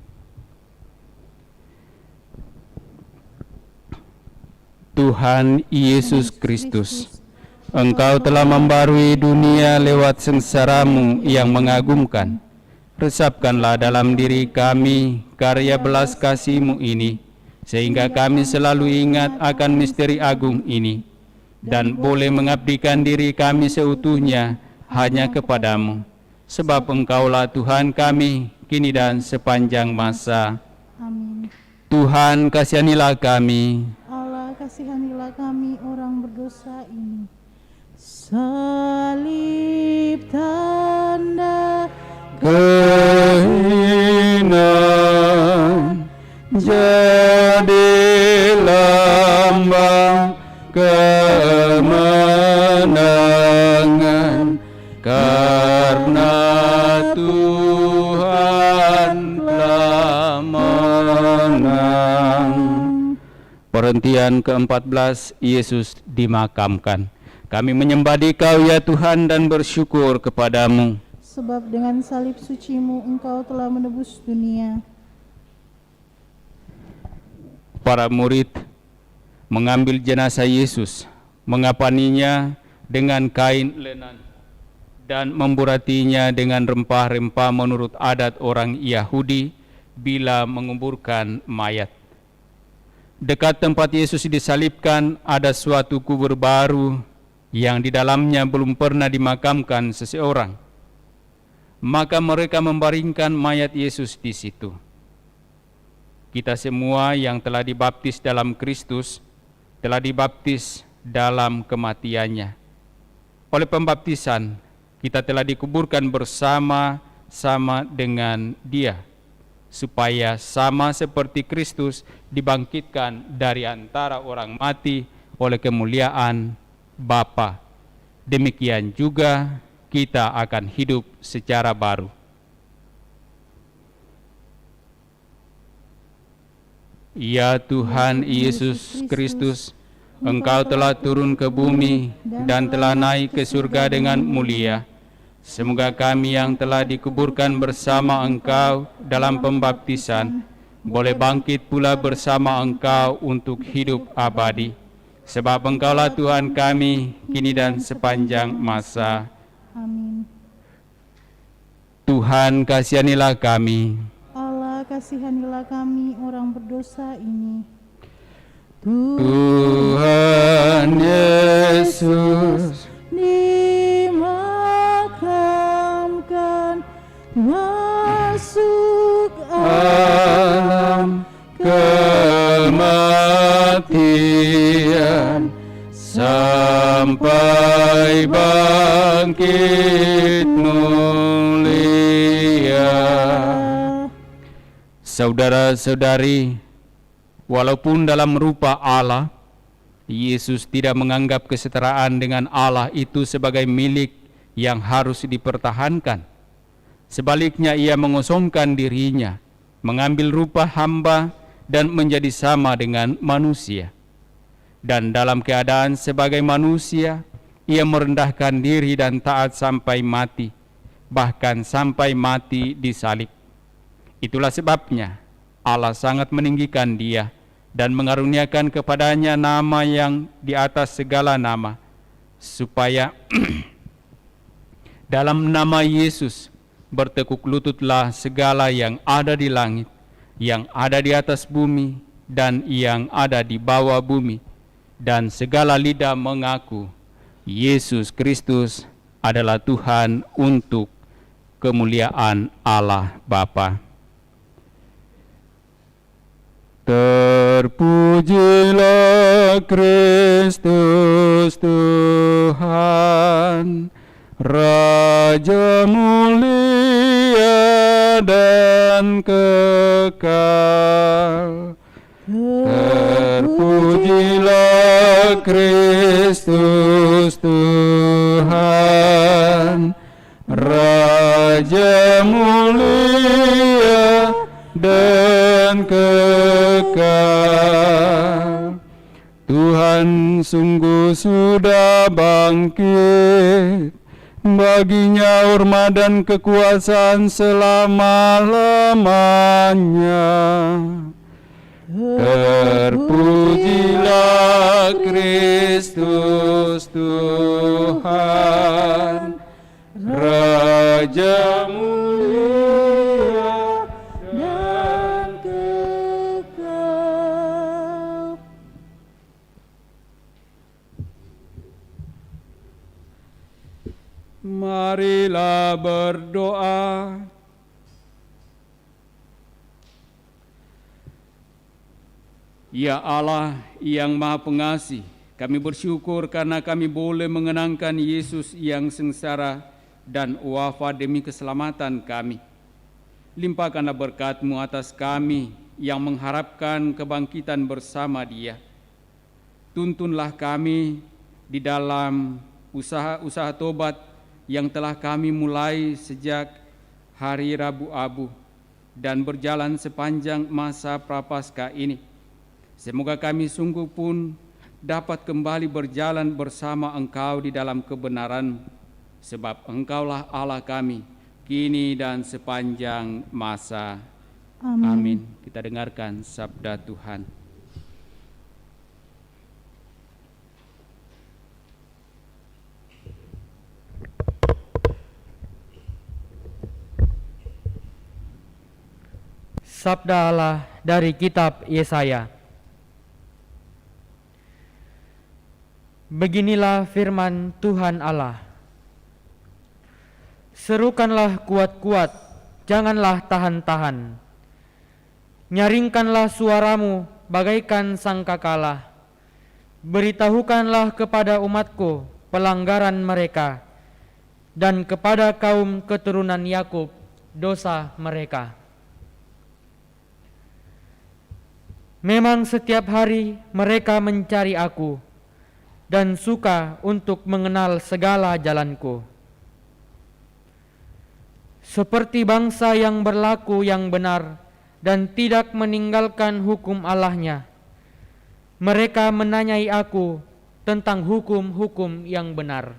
Tuhan Yesus Kristus, Engkau telah membarui dunia lewat sengsaramu yang mengagumkan. Resapkanlah dalam diri kami karya belas kasih-Mu ini, sehingga kami selalu ingat akan misteri agung ini, dan boleh mengabdikan diri kami seutuhnya hanya kepadamu. Sebab Engkaulah Tuhan kami, kini dan sepanjang masa. Amin. Tuhan, kasihanilah kami. Allah, kasihanilah kami orang berdosa ini. Salib tanda kehinaan jadi lambang kemenangan, karena Tuhan telah menang. Perhentian ke-14, Yesus dimakamkan. Kami menyembah Dikau ya Tuhan dan bersyukur kepadamu. Sebab dengan salib suci-Mu Engkau telah menebus dunia. Para murid mengambil jenazah Yesus, mengapaninya dengan kain lenan, dan memburatinya dengan rempah-rempah menurut adat orang Yahudi bila menguburkan mayat. Dekat tempat Yesus disalibkan ada suatu kubur baru yang di dalamnya belum pernah dimakamkan seseorang. Maka mereka membaringkan mayat Yesus di situ. Kita semua yang telah dibaptis dalam Kristus telah dibaptis dalam kematiannya. Oleh pembaptisan, kita telah dikuburkan bersama-sama dengan Dia, supaya sama seperti Kristus dibangkitkan dari antara orang mati oleh kemuliaan Bapa. Demikian juga kita akan hidup secara baru. Ya Tuhan Yesus Kristus, Engkau telah turun ke bumi dan telah naik ke surga dengan mulia. Semoga kami yang telah dikuburkan bersama Engkau dalam pembaptisan boleh bangkit pula bersama Engkau untuk hidup abadi. Sebab Engkaulah Tuhan kami, kini dan sepanjang masa. Amin. Tuhan, kasihanilah kami. Allah, kasihanilah kami orang berdosa ini. Tuhan Yesus dimakamkan, masuk alam kematian, sampai bangkit mulia. Saudara-saudari, walaupun dalam rupa Allah, Yesus tidak menganggap kesetaraan dengan Allah itu sebagai milik yang harus dipertahankan. Sebaliknya, ia mengosongkan dirinya, mengambil rupa hamba dan menjadi sama dengan manusia. Dan dalam keadaan sebagai manusia, ia merendahkan diri dan taat sampai mati, bahkan sampai mati di salib. Itulah sebabnya Allah sangat meninggikan dia dan mengaruniakan kepadanya nama yang di atas segala nama, supaya dalam nama Yesus bertekuk lututlah segala yang ada di langit, yang ada di atas bumi, dan yang ada di bawah bumi, dan segala lidah mengaku Yesus Kristus adalah Tuhan untuk kemuliaan Allah Bapa. Terpujilah Kristus Tuhan, Raja mulia dan kekal. Terpujilah Kristus Tuhan, Raja mulia dan kekal. Tuhan sungguh sudah bangkit, baginya hormat dan kekuasaan selama-lamanya. Terpujilah Kristus Tuhan, Raja mulia dan kekal. Marilah berdoa. Ya Allah yang Maha Pengasih, kami bersyukur karena kami boleh mengenangkan Yesus yang sengsara dan wafat demi keselamatan kami. Limpahkanlah berkat-Mu atas kami yang mengharapkan kebangkitan bersama Dia. Tuntunlah kami di dalam usaha tobat yang telah kami mulai sejak hari Rabu Abu dan berjalan sepanjang masa Prapaskah ini. Semoga kami sungguh pun dapat kembali berjalan bersama Engkau di dalam kebenaran, sebab Engkaulah Allah kami, kini dan sepanjang masa. Amin. Kita dengarkan sabda Tuhan. Sabda Allah dari kitab Yesaya. Beginilah firman Tuhan Allah. Serukanlah kuat-kuat, janganlah tahan-tahan. Nyaringkanlah suaramu bagaikan sangkakala. Beritahukanlah kepada umatku pelanggaran mereka, dan kepada kaum keturunan Yakub dosa mereka. Memang setiap hari mereka mencari aku, dan suka untuk mengenal segala jalanku. Seperti bangsa yang berlaku yang benar dan tidak meninggalkan hukum Allahnya, mereka menanyai aku tentang hukum-hukum yang benar.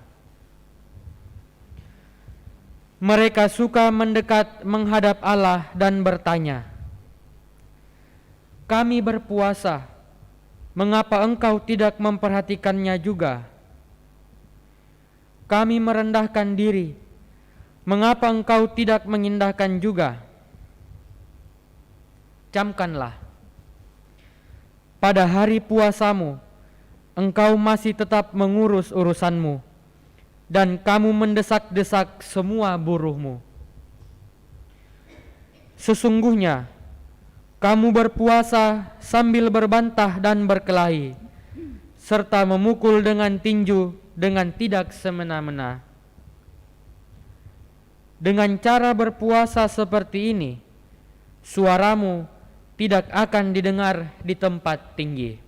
Mereka suka mendekat menghadap Allah dan bertanya, "Kami berpuasa, mengapa engkau tidak memperhatikannya juga? Kami merendahkan diri, mengapa engkau tidak mengindahkan juga?" Camkanlah, pada hari puasamu, engkau masih tetap mengurus urusanmu, dan kamu mendesak-desak semua buruhmu. Sesungguhnya, kamu berpuasa sambil berbantah dan berkelahi, serta memukul dengan tinju dengan tidak semena-mena. Dengan cara berpuasa seperti ini, suaramu tidak akan didengar di tempat tinggi.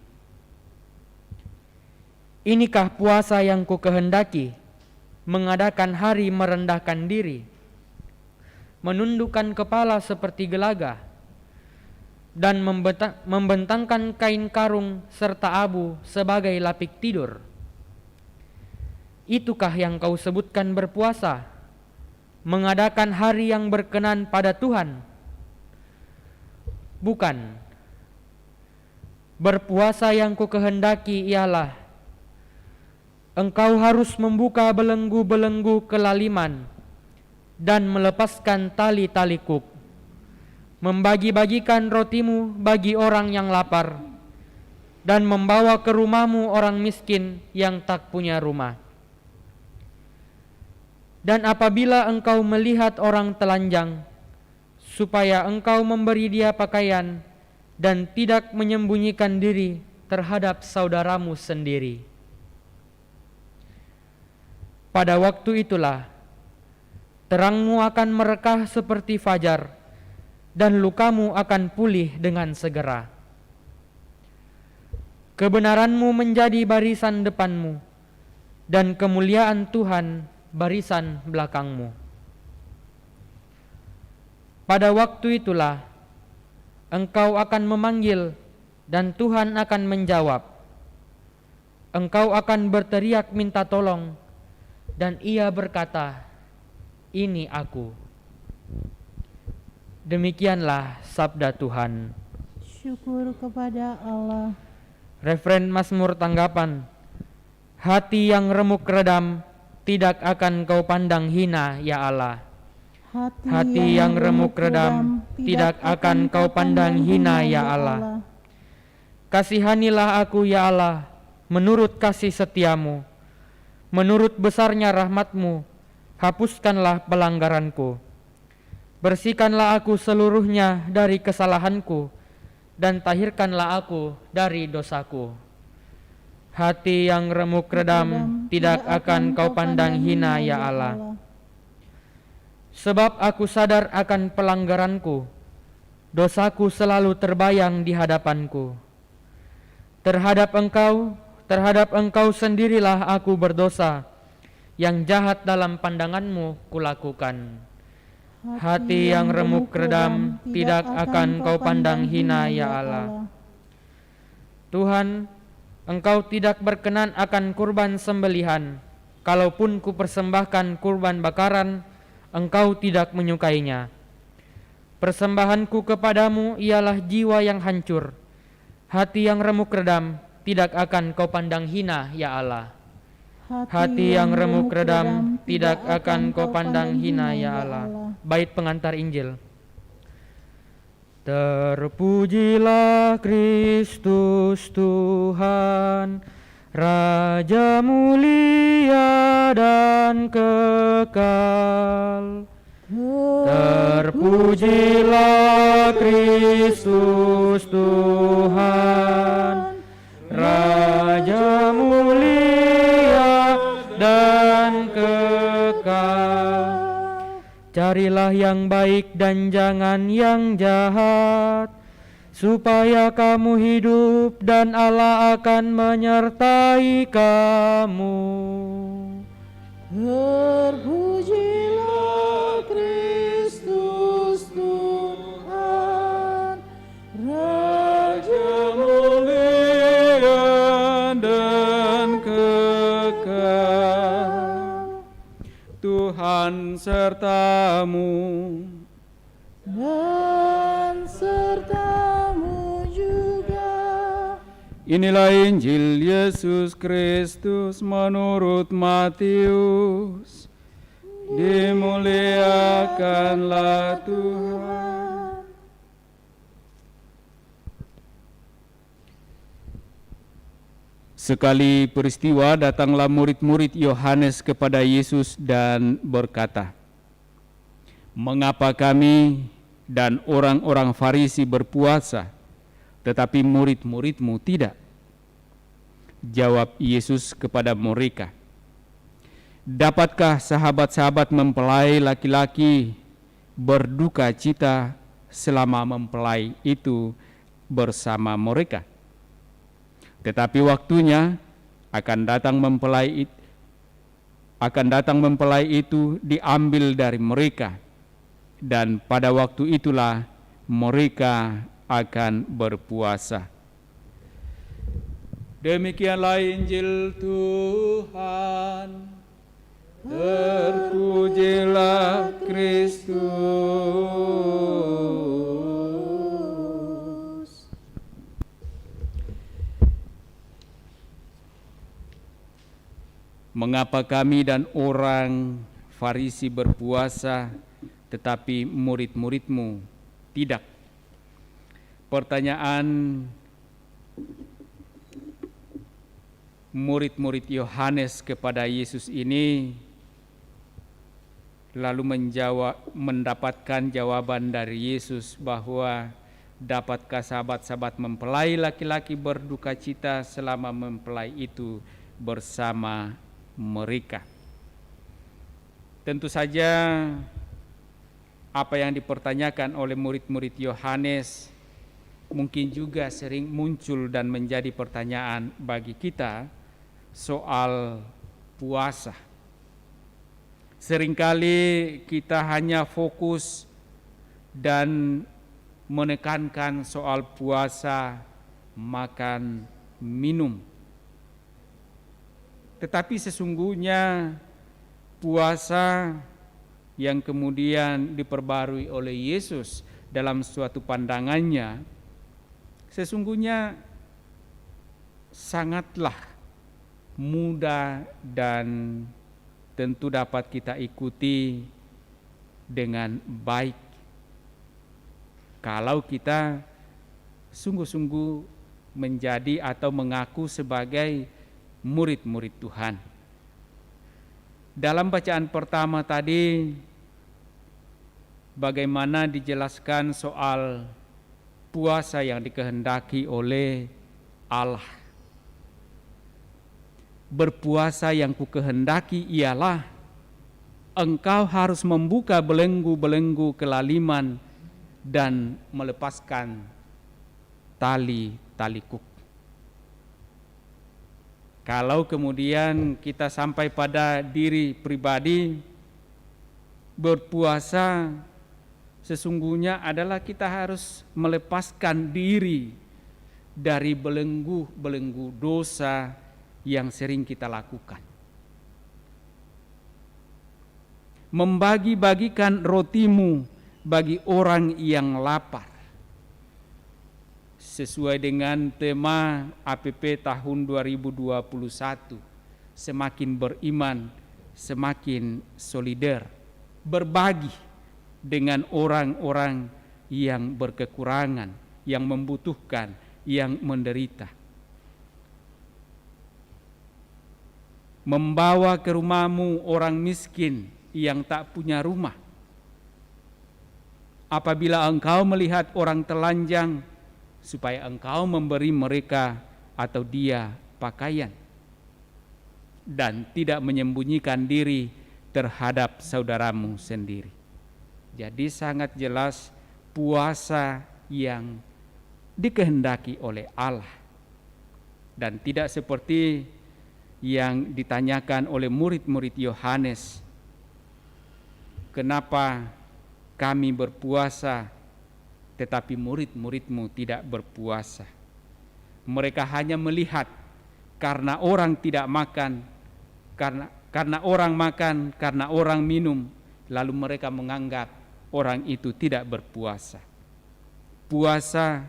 Inikah puasa yang kukehendaki, mengadakan hari merendahkan diri, menundukkan kepala seperti gelaga, dan membentangkan kain karung serta abu sebagai lapik tidur? Itukah yang kau sebutkan berpuasa, mengadakan hari yang berkenan pada Tuhan? Bukan. Berpuasa yang ku kehendaki ialah engkau harus membuka belenggu-belenggu kelaliman dan melepaskan tali-tali kuk, membagi-bagikan rotimu bagi orang yang lapar, dan membawa ke rumahmu orang miskin yang tak punya rumah. Dan apabila engkau melihat orang telanjang, supaya engkau memberi dia pakaian dan tidak menyembunyikan diri terhadap saudaramu sendiri. Pada waktu itulah terangmu akan merekah seperti fajar, dan lukamu akan pulih dengan segera. Kebenaranmu menjadi barisan depanmu, dan kemuliaan Tuhan barisan belakangmu. Pada waktu itulah engkau akan memanggil, dan Tuhan akan menjawab. Engkau akan berteriak minta tolong, dan Ia berkata, "Ini aku." Demikianlah sabda Tuhan. Syukur kepada Allah. Referen Mazmur tanggapan. Hati yang remuk redam tidak akan kau pandang hina, ya Allah. Hati yang remuk redam tidak akan kau pandang hina, ya Allah. Kasihanilah aku, ya Allah, menurut kasih setiamu. Menurut besarnya rahmatmu, hapuskanlah pelanggaranku. Bersihkanlah aku seluruhnya dari kesalahanku, dan tahirkanlah aku dari dosaku. Hati yang remuk redam tidak akan kau pandang hina, ya Allah. Sebab aku sadar akan pelanggaranku, dosaku selalu terbayang di hadapanku. Terhadap engkau sendirilah aku berdosa, yang jahat dalam pandanganmu kulakukan. Hati yang remuk redam tidak akan kau pandang hina, ya Allah. Tuhan, Engkau tidak berkenan akan kurban sembelihan. Kalaupun ku persembahkan kurban bakaran, Engkau tidak menyukainya. Persembahanku kepadamu ialah jiwa yang hancur. Hati yang remuk redam tidak akan kau pandang hina, ya Allah. Hati yang remuk redam tidak akan kau pandang hina, ya Allah. Bait pengantar Injil. Terpujilah Kristus Tuhan, Raja mulia dan kekal. Terpujilah Kristus Tuhan, Raja mulia dan kekal. Carilah yang baik dan jangan yang jahat, supaya kamu hidup dan Allah akan menyertai kamu. Terpujilah Kristus Tuhan, Raja mulia dan kekal. Tuhan sertamu dan sertamu juga. Inilah Injil Yesus Kristus menurut Matius. Dimuliakanlah Tuhan. Sekali peristiwa datanglah murid-murid Yohanes kepada Yesus dan berkata, "Mengapa kami dan orang-orang Farisi berpuasa, tetapi murid-muridmu tidak?" Jawab Yesus kepada mereka, "Dapatkah sahabat-sahabat mempelai laki-laki berduka cita selama mempelai itu bersama mereka? Tetapi waktunya akan datang mempelai itu diambil dari mereka, dan pada waktu itulah mereka akan berpuasa." Demikianlah Injil Tuhan. Terpujilah Kristus. Mengapa kami dan orang Farisi berpuasa, tetapi murid-muridmu tidak? Pertanyaan murid-murid Yohanes kepada Yesus ini lalu mendapatkan jawaban dari Yesus bahwa dapatkah sahabat-sahabat mempelai laki-laki berduka cita selama mempelai itu bersama mereka. Tentu saja apa yang dipertanyakan oleh murid-murid Yohanes mungkin juga sering muncul dan menjadi pertanyaan bagi kita soal puasa. Seringkali kita hanya fokus dan menekankan soal puasa, makan, minum. Tetapi sesungguhnya puasa yang kemudian diperbarui oleh Yesus dalam suatu pandangannya sesungguhnya sangatlah mudah dan tentu dapat kita ikuti dengan baik kalau kita sungguh-sungguh menjadi atau mengaku sebagai murid-murid Tuhan. Dalam bacaan pertama tadi, bagaimana dijelaskan soal puasa yang dikehendaki oleh Allah. Berpuasa yang kukehendaki ialah engkau harus membuka belenggu-belenggu kelaliman dan melepaskan tali-tali kuk. Kalau kemudian kita sampai pada diri pribadi, berpuasa sesungguhnya adalah kita harus melepaskan diri dari belenggu-belenggu dosa yang sering kita lakukan. Membagi-bagikan rotimu bagi orang yang lapar. Sesuai dengan tema APP tahun 2021, semakin beriman, semakin solider, berbagi dengan orang-orang yang berkekurangan, yang membutuhkan, yang menderita. Membawa ke rumahmu orang miskin yang tak punya rumah. Apabila engkau melihat orang telanjang, supaya engkau memberi mereka atau dia pakaian, dan tidak menyembunyikan diri terhadap saudaramu sendiri. Jadi sangat jelas puasa yang dikehendaki oleh Allah, dan tidak seperti yang ditanyakan oleh murid-murid Yohanes, kenapa kami berpuasa tetapi murid-muridmu tidak berpuasa. Mereka hanya melihat karena orang tidak makan, karena orang makan, karena orang minum, lalu mereka menganggap orang itu tidak berpuasa. Puasa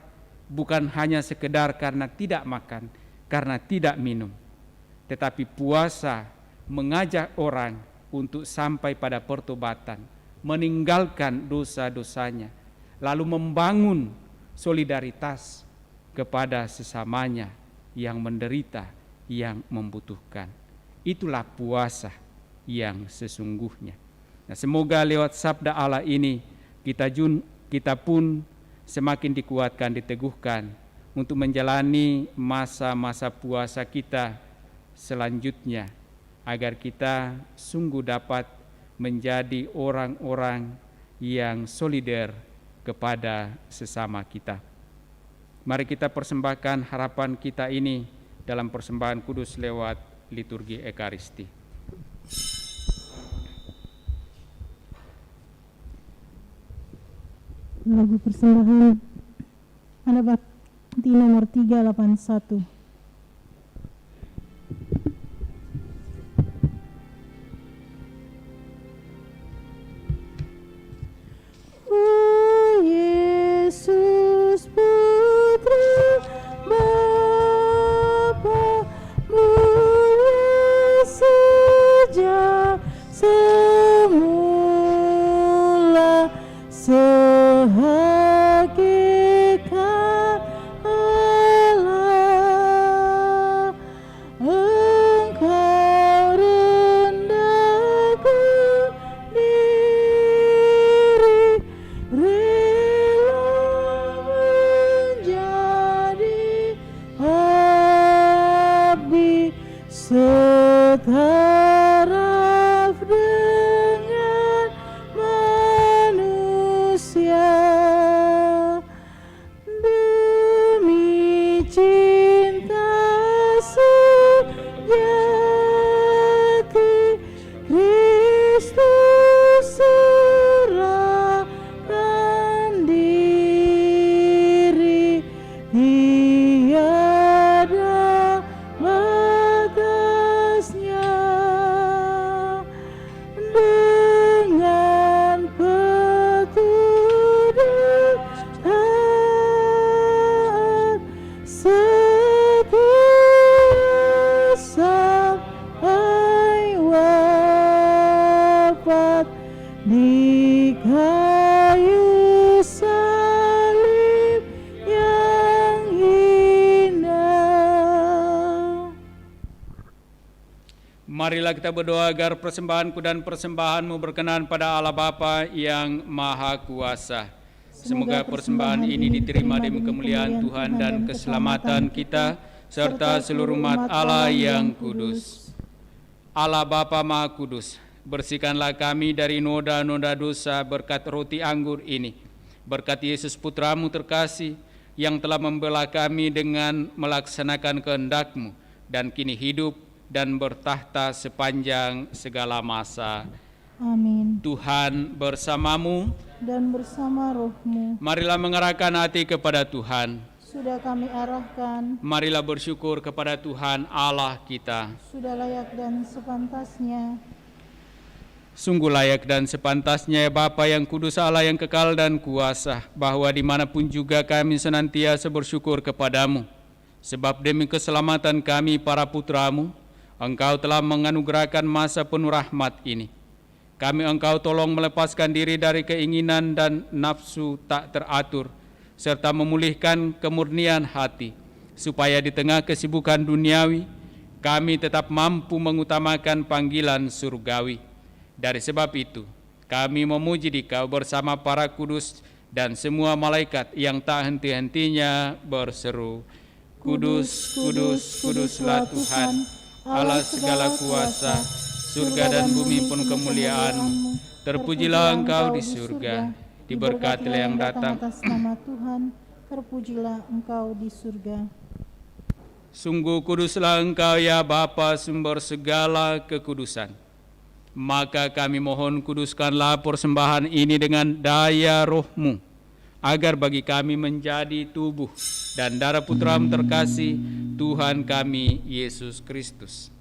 bukan hanya sekedar karena tidak makan, karena tidak minum, tetapi puasa mengajak orang untuk sampai pada pertobatan, meninggalkan dosa-dosanya, lalu membangun solidaritas kepada sesamanya yang menderita, yang membutuhkan. Itulah puasa yang sesungguhnya. Nah, semoga lewat sabda Allah ini kita pun semakin dikuatkan, diteguhkan untuk menjalani masa-masa puasa kita selanjutnya, agar kita sungguh dapat menjadi orang-orang yang solider kepada sesama kita. Mari kita persembahkan harapan kita ini dalam persembahan kudus lewat liturgi Ekaristi. Lagu persembahan Anabakti nomor 381. Oh Yesus Putra Bapa mulia di kayu salib yang indah. Marilah kita berdoa agar persembahanku dan persembahanmu berkenan pada Allah Bapa yang Maha Kuasa. Semoga persembahan ini diterima demi kemuliaan Tuhan dan keselamatan kita, serta seluruh umat Allah yang kudus. Allah Bapa Maha Kudus, bersihkanlah kami dari noda-noda dosa berkat roti anggur ini. Berkat Yesus Putramu terkasih, yang telah membela kami dengan melaksanakan kehendak-Mu, dan kini hidup dan bertahta sepanjang segala masa. Amin. Tuhan bersamamu. Dan bersama rohmu. Marilah mengarahkan hati kepada Tuhan. Sudah kami arahkan. Marilah bersyukur kepada Tuhan Allah kita. Sudah layak dan sepantasnya. Sungguh layak dan sepantasnya ya Bapa yang kudus, Allah yang kekal dan kuasa, bahwa dimanapun juga kami senantiasa bersyukur kepadamu. Sebab demi keselamatan kami para putramu, Engkau telah menganugerahkan masa penuh rahmat ini. Kami Engkau tolong melepaskan diri dari keinginan dan nafsu tak teratur, serta memulihkan kemurnian hati, supaya di tengah kesibukan duniawi, kami tetap mampu mengutamakan panggilan surgawi. Dari sebab itu, kami memuji Dikau bersama para kudus dan semua malaikat yang tak henti-hentinya berseru, Kudus, kudus, kuduslah Tuhan, Allah segala kuasa, surga dan bumi pun kemuliaan-Mu. Terpujilah Engkau di surga, diberkatilah yang datang atas nama Tuhan, terpujilah Engkau di surga. Sungguh kuduslah Engkau ya Bapa, sumber segala kekudusan. Maka kami mohon kuduskanlah persembahan ini dengan daya roh-Mu, agar bagi kami menjadi tubuh dan darah Putra-Mu terkasih, Tuhan kami Yesus Kristus.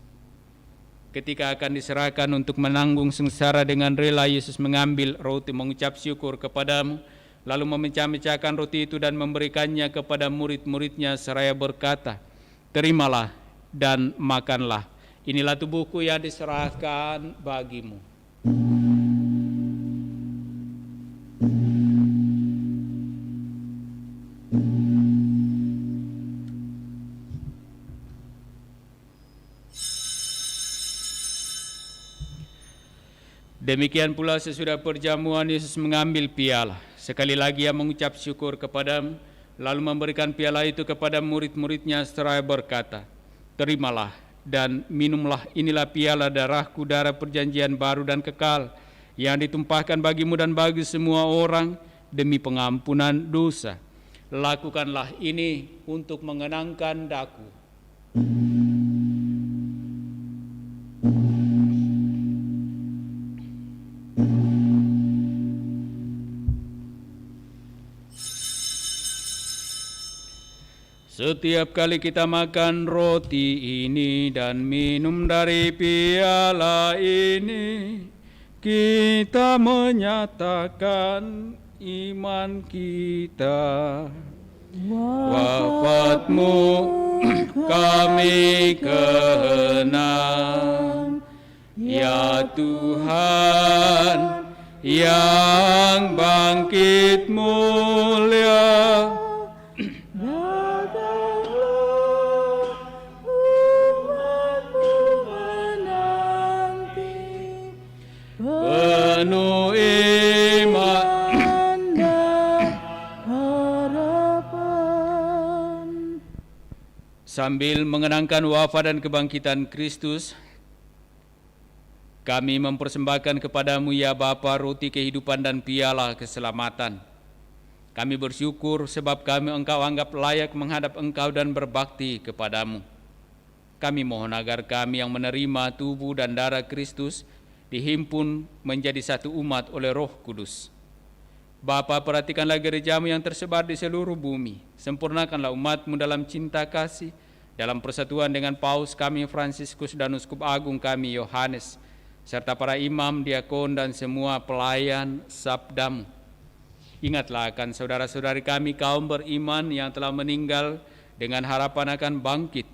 Ketika akan diserahkan untuk menanggung sengsara dengan rela, Yesus mengambil roti, mengucap syukur kepadamu, lalu memecah-mecahkan roti itu dan memberikannya kepada murid-muridnya seraya berkata, Terimalah dan makanlah, inilah tubuhku yang diserahkan bagimu. Demikian pula sesudah perjamuan, Yesus mengambil piala. Sekali lagi ia mengucap syukur kepadamu, lalu memberikan piala itu kepada murid-muridnya seraya berkata, Terimalah dan minumlah, inilah piala darahku, darah perjanjian baru dan kekal, yang ditumpahkan bagimu dan bagi semua orang demi pengampunan dosa. Lakukanlah ini untuk mengenangkan daku. Setiap kali kita makan roti ini dan minum dari piala ini, kita menyatakan iman kita. Wafat-Mu kami kenang, ya Tuhan yang bangkit mulia. Penuh iman dan harapan. Sambil mengenangkan wafat dan kebangkitan Kristus, kami mempersembahkan kepadamu ya Bapa roti kehidupan dan piala keselamatan. Kami bersyukur sebab kami Engkau anggap layak menghadap Engkau dan berbakti kepadamu. Kami mohon agar kami yang menerima tubuh dan darah Kristus dihimpun menjadi satu umat oleh Roh Kudus. Bapa, perhatikanlah gereja-Mu yang tersebar di seluruh bumi. Sempurnakanlah umat-Mu dalam cinta kasih, dalam persatuan dengan Paus kami Fransiskus dan Uskup Agung kami Yohanes, serta para imam, diakon, dan semua pelayan sabda-Mu. Ingatlah akan saudara-saudari kami kaum beriman yang telah meninggal dengan harapan akan bangkit,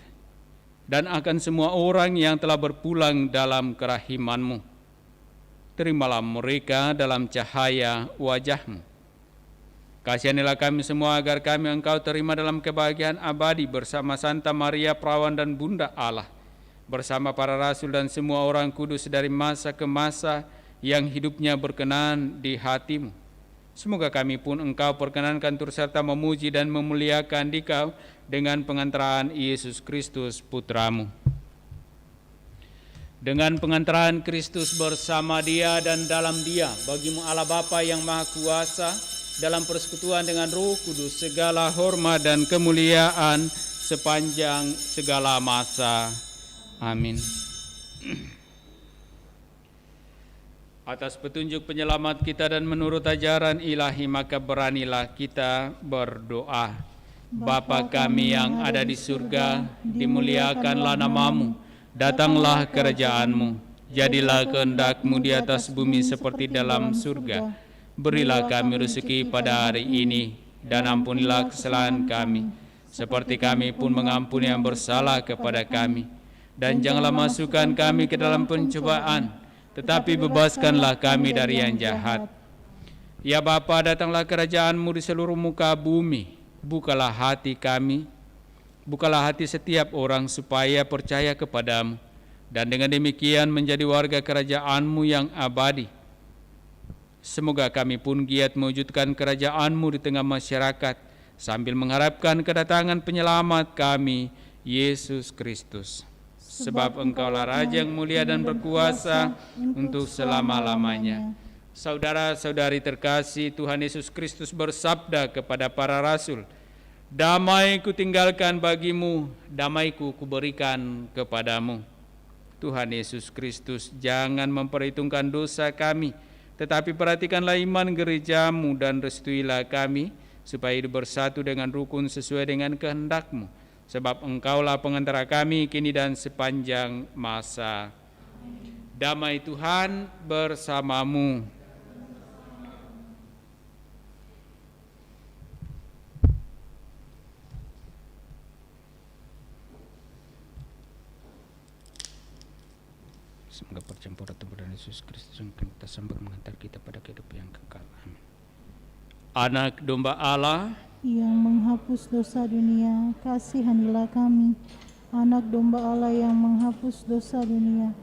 dan akan semua orang yang telah berpulang dalam kerahiman-Mu. terimalah mereka dalam cahaya wajah-Mu. Kasihanilah kami semua agar kami Engkau terima dalam kebahagiaan abadi bersama Santa Maria Perawan dan Bunda Allah, bersama para rasul dan semua orang kudus dari masa ke masa yang hidupnya berkenan di hati-Mu. Semoga kami pun Engkau perkenankan turut serta memuji dan memuliakan Dikau dengan pengantaraan Yesus Kristus Putra-Mu. Dengan pengantaraan Kristus bersama Dia dan dalam Dia, bagi-Mu Allah Bapa yang Maha Kuasa, dalam persekutuan dengan Roh Kudus, segala hormat dan kemuliaan sepanjang segala masa. Amin. Atas petunjuk penyelamat kita dan menurut ajaran ilahi, maka beranilah kita berdoa. Bapa kami yang ada di surga, dimuliakanlah nama-Mu, datanglah kerajaan-Mu, jadilah kehendak-Mu di atas bumi seperti dalam surga. Berilah kami rezeki pada hari ini, dan ampunilah kesalahan kami, seperti kami pun mengampuni yang bersalah kepada kami. Dan janganlah masukkan kami ke dalam pencobaan, tetapi bebaskanlah kami dari yang jahat. Ya Bapa, datanglah kerajaan-Mu di seluruh muka bumi. Bukalah hati kami, bukalah hati setiap orang supaya percaya kepadamu, dan dengan demikian menjadi warga kerajaan-Mu yang abadi. Semoga kami pun giat mewujudkan kerajaan-Mu di tengah masyarakat, sambil mengharapkan kedatangan penyelamat kami, Yesus Kristus. Sebab Engkaulah Raja yang mulia dan berkuasa untuk selama-lamanya. Saudara-saudari terkasih, Tuhan Yesus Kristus bersabda kepada para rasul, "Damai kutinggalkan bagimu, damai-Ku kuberikan kepadamu." Tuhan Yesus Kristus jangan memperhitungkan dosa kami, tetapi perhatikanlah iman gereja-Mu dan restuilah kami, supaya hidup bersatu dengan rukun sesuai dengan kehendak-Mu. Sebab Engkaulah pengantara kami kini dan sepanjang masa. Damai Tuhan bersamamu. Semoga percampuran tubuh dan Yesus Kristus yang kita sembah mengantar kita pada kehidupan yang kekal. Amin. Anak domba Allah yang menghapus dosa dunia, kasihanilah kami. Anak domba Allah yang menghapus dosa dunia,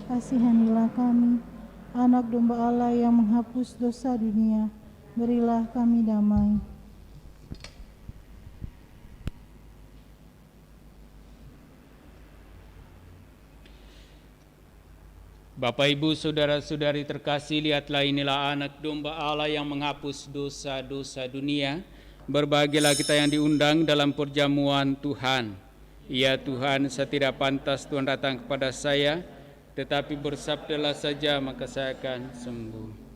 kasihanilah kami. Anak domba Allah yang menghapus dosa dunia, berilah kami damai. Bapak, Ibu, saudara-saudari terkasih, lihatlah inilah anak domba Allah yang menghapus dosa-dosa dunia. Berbahagialah kita yang diundang dalam perjamuan Tuhan. Ya Tuhan, saya tidak pantas Tuhan datang kepada saya, tetapi bersabdalah saja maka saya akan sembuh.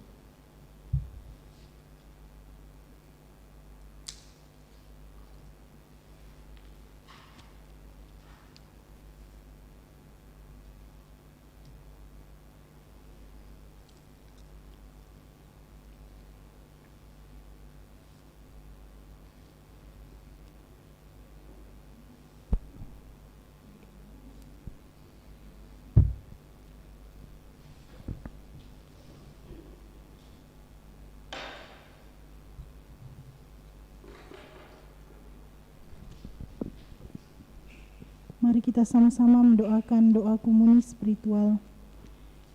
Mari kita sama-sama mendoakan doa komuni spiritual.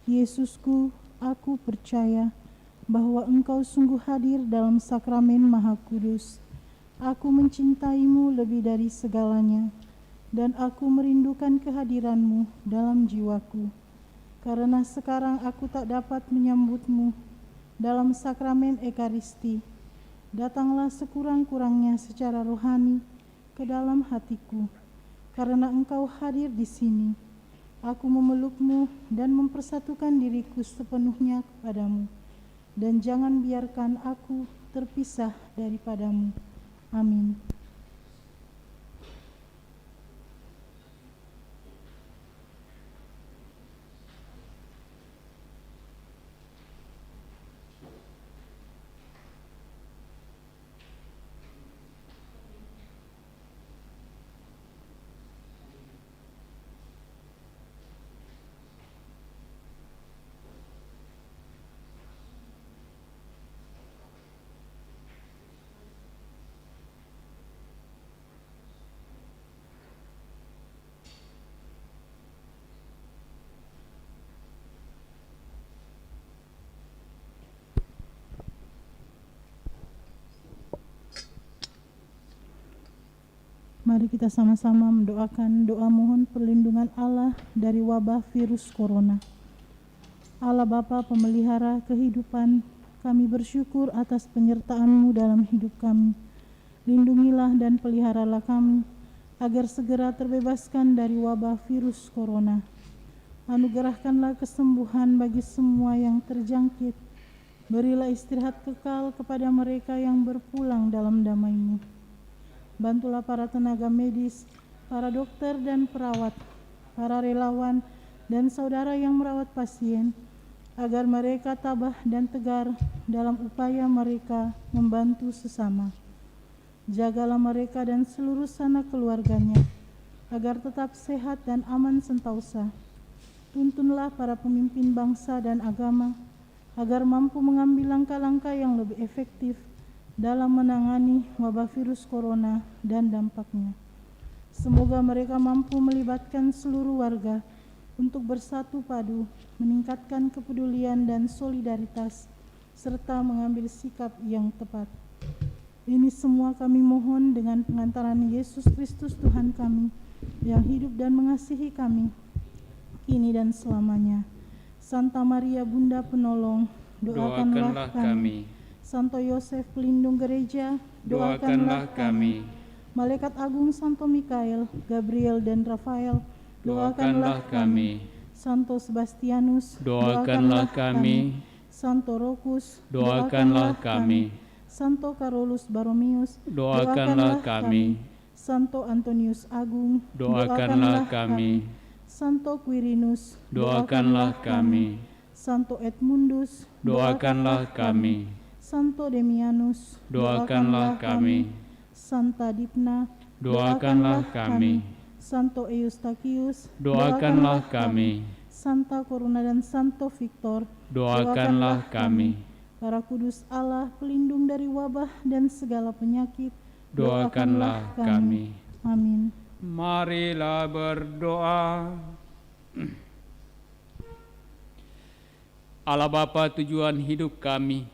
Yesusku, aku percaya bahwa Engkau sungguh hadir dalam sakramen Maha Kudus. Aku mencintaimu lebih dari segalanya, dan aku merindukan kehadiranmu dalam jiwaku. Karena sekarang aku tak dapat menyambutmu dalam sakramen Ekaristi, datanglah sekurang-kurangnya secara rohani ke dalam hatiku. Karena Engkau hadir di sini, aku memelukmu dan mempersatukan diriku sepenuhnya kepadamu, dan jangan biarkan aku terpisah daripadamu. Amin. Mari kita sama-sama mendoakan doa mohon perlindungan Allah dari wabah virus corona. Allah Bapa pemelihara kehidupan, kami bersyukur atas penyertaan-Mu dalam hidup kami. Lindungilah dan peliharalah kami, agar segera terbebaskan dari wabah virus corona. Anugerahkanlah kesembuhan bagi semua yang terjangkit. Berilah istirahat kekal kepada mereka yang berpulang dalam damai-Mu. Bantulah para tenaga medis, para dokter dan perawat, para relawan dan saudara yang merawat pasien, agar mereka tabah dan tegar dalam upaya mereka membantu sesama. Jagalah mereka dan seluruh sanak keluarganya, agar tetap sehat dan aman sentausa. Tuntunlah para pemimpin bangsa dan agama, agar mampu mengambil langkah-langkah yang lebih efektif dalam menangani wabah virus corona dan dampaknya. Semoga mereka mampu melibatkan seluruh warga untuk bersatu padu, meningkatkan kepedulian dan solidaritas, serta mengambil sikap yang tepat. Ini semua kami mohon dengan pengantaran Yesus Kristus Tuhan kami, yang hidup dan mengasihi kami, kini dan selamanya. Santa Maria Bunda Penolong, doakanlah kami. Santo Yosef pelindung gereja, doakanlah kami. Malaikat Agung Santo Mikael, Gabriel dan Rafael, doakanlah kami. Santo Sebastianus, doakanlah kami. Santo Rokus, doakanlah kami. Santo Carolus Baromius, doakanlah kami. Santo Antonius Agung, doakanlah kami. Santo Quirinus, doakanlah kami. Santo Edmundus, doakanlah kami. Santo Demianus, doakanlah kami. Santa Dipna, doakanlah kami. Santo Eustachius, doakanlah kami. Santa Coruna dan Santo Victor, doakanlah kami. Para kudus Allah, pelindung dari wabah dan segala penyakit, doakanlah kami. Amin. Marilah berdoa. Allah Bapa tujuan hidup kami,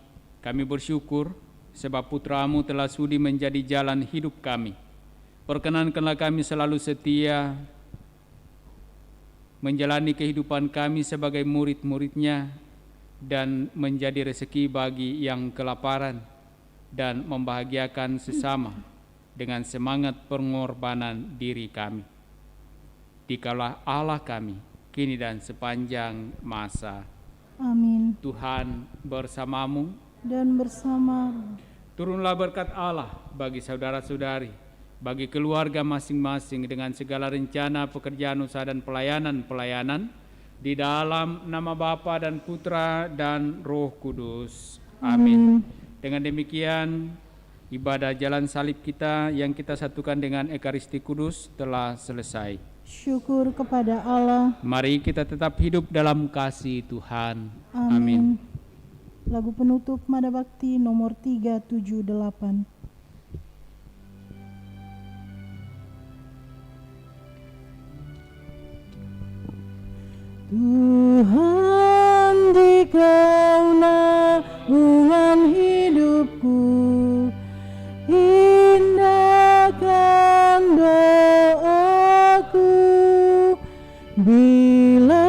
kami bersyukur sebab Putra-Mu telah sudi menjadi jalan hidup kami. Perkenankanlah kami selalu setia menjalani kehidupan kami sebagai murid-murid-Nya dan menjadi rezeki bagi yang kelaparan dan membahagiakan sesama dengan semangat pengorbanan diri kami. Dikaulah Allah kami, kini dan sepanjang masa. Amin. Tuhan bersamamu Dan bersama turunlah berkat Allah bagi saudara-saudari, bagi keluarga masing-masing dengan segala rencana, pekerjaan, usaha dan pelayanan di dalam nama Bapa dan Putra dan Roh Kudus. Amin. Dengan demikian ibadah jalan salib kita yang kita satukan dengan Ekaristi Kudus telah selesai. syukur kepada Allah. Mari kita tetap hidup dalam kasih Tuhan. Amin. Lagu penutup Mada Bakti nomor 378. Tuhan, Dikau naungan hidupku, indahkan doaku, bila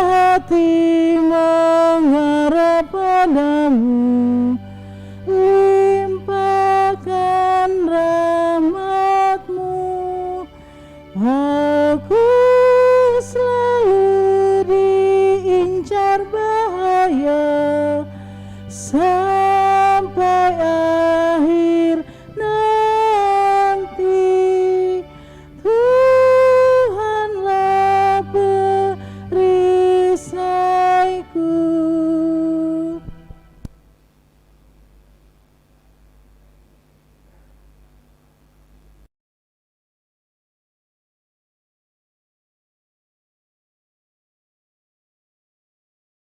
hati mengharap padamu, limpahkan rahmat-Mu. Aku selalu diincar bahaya,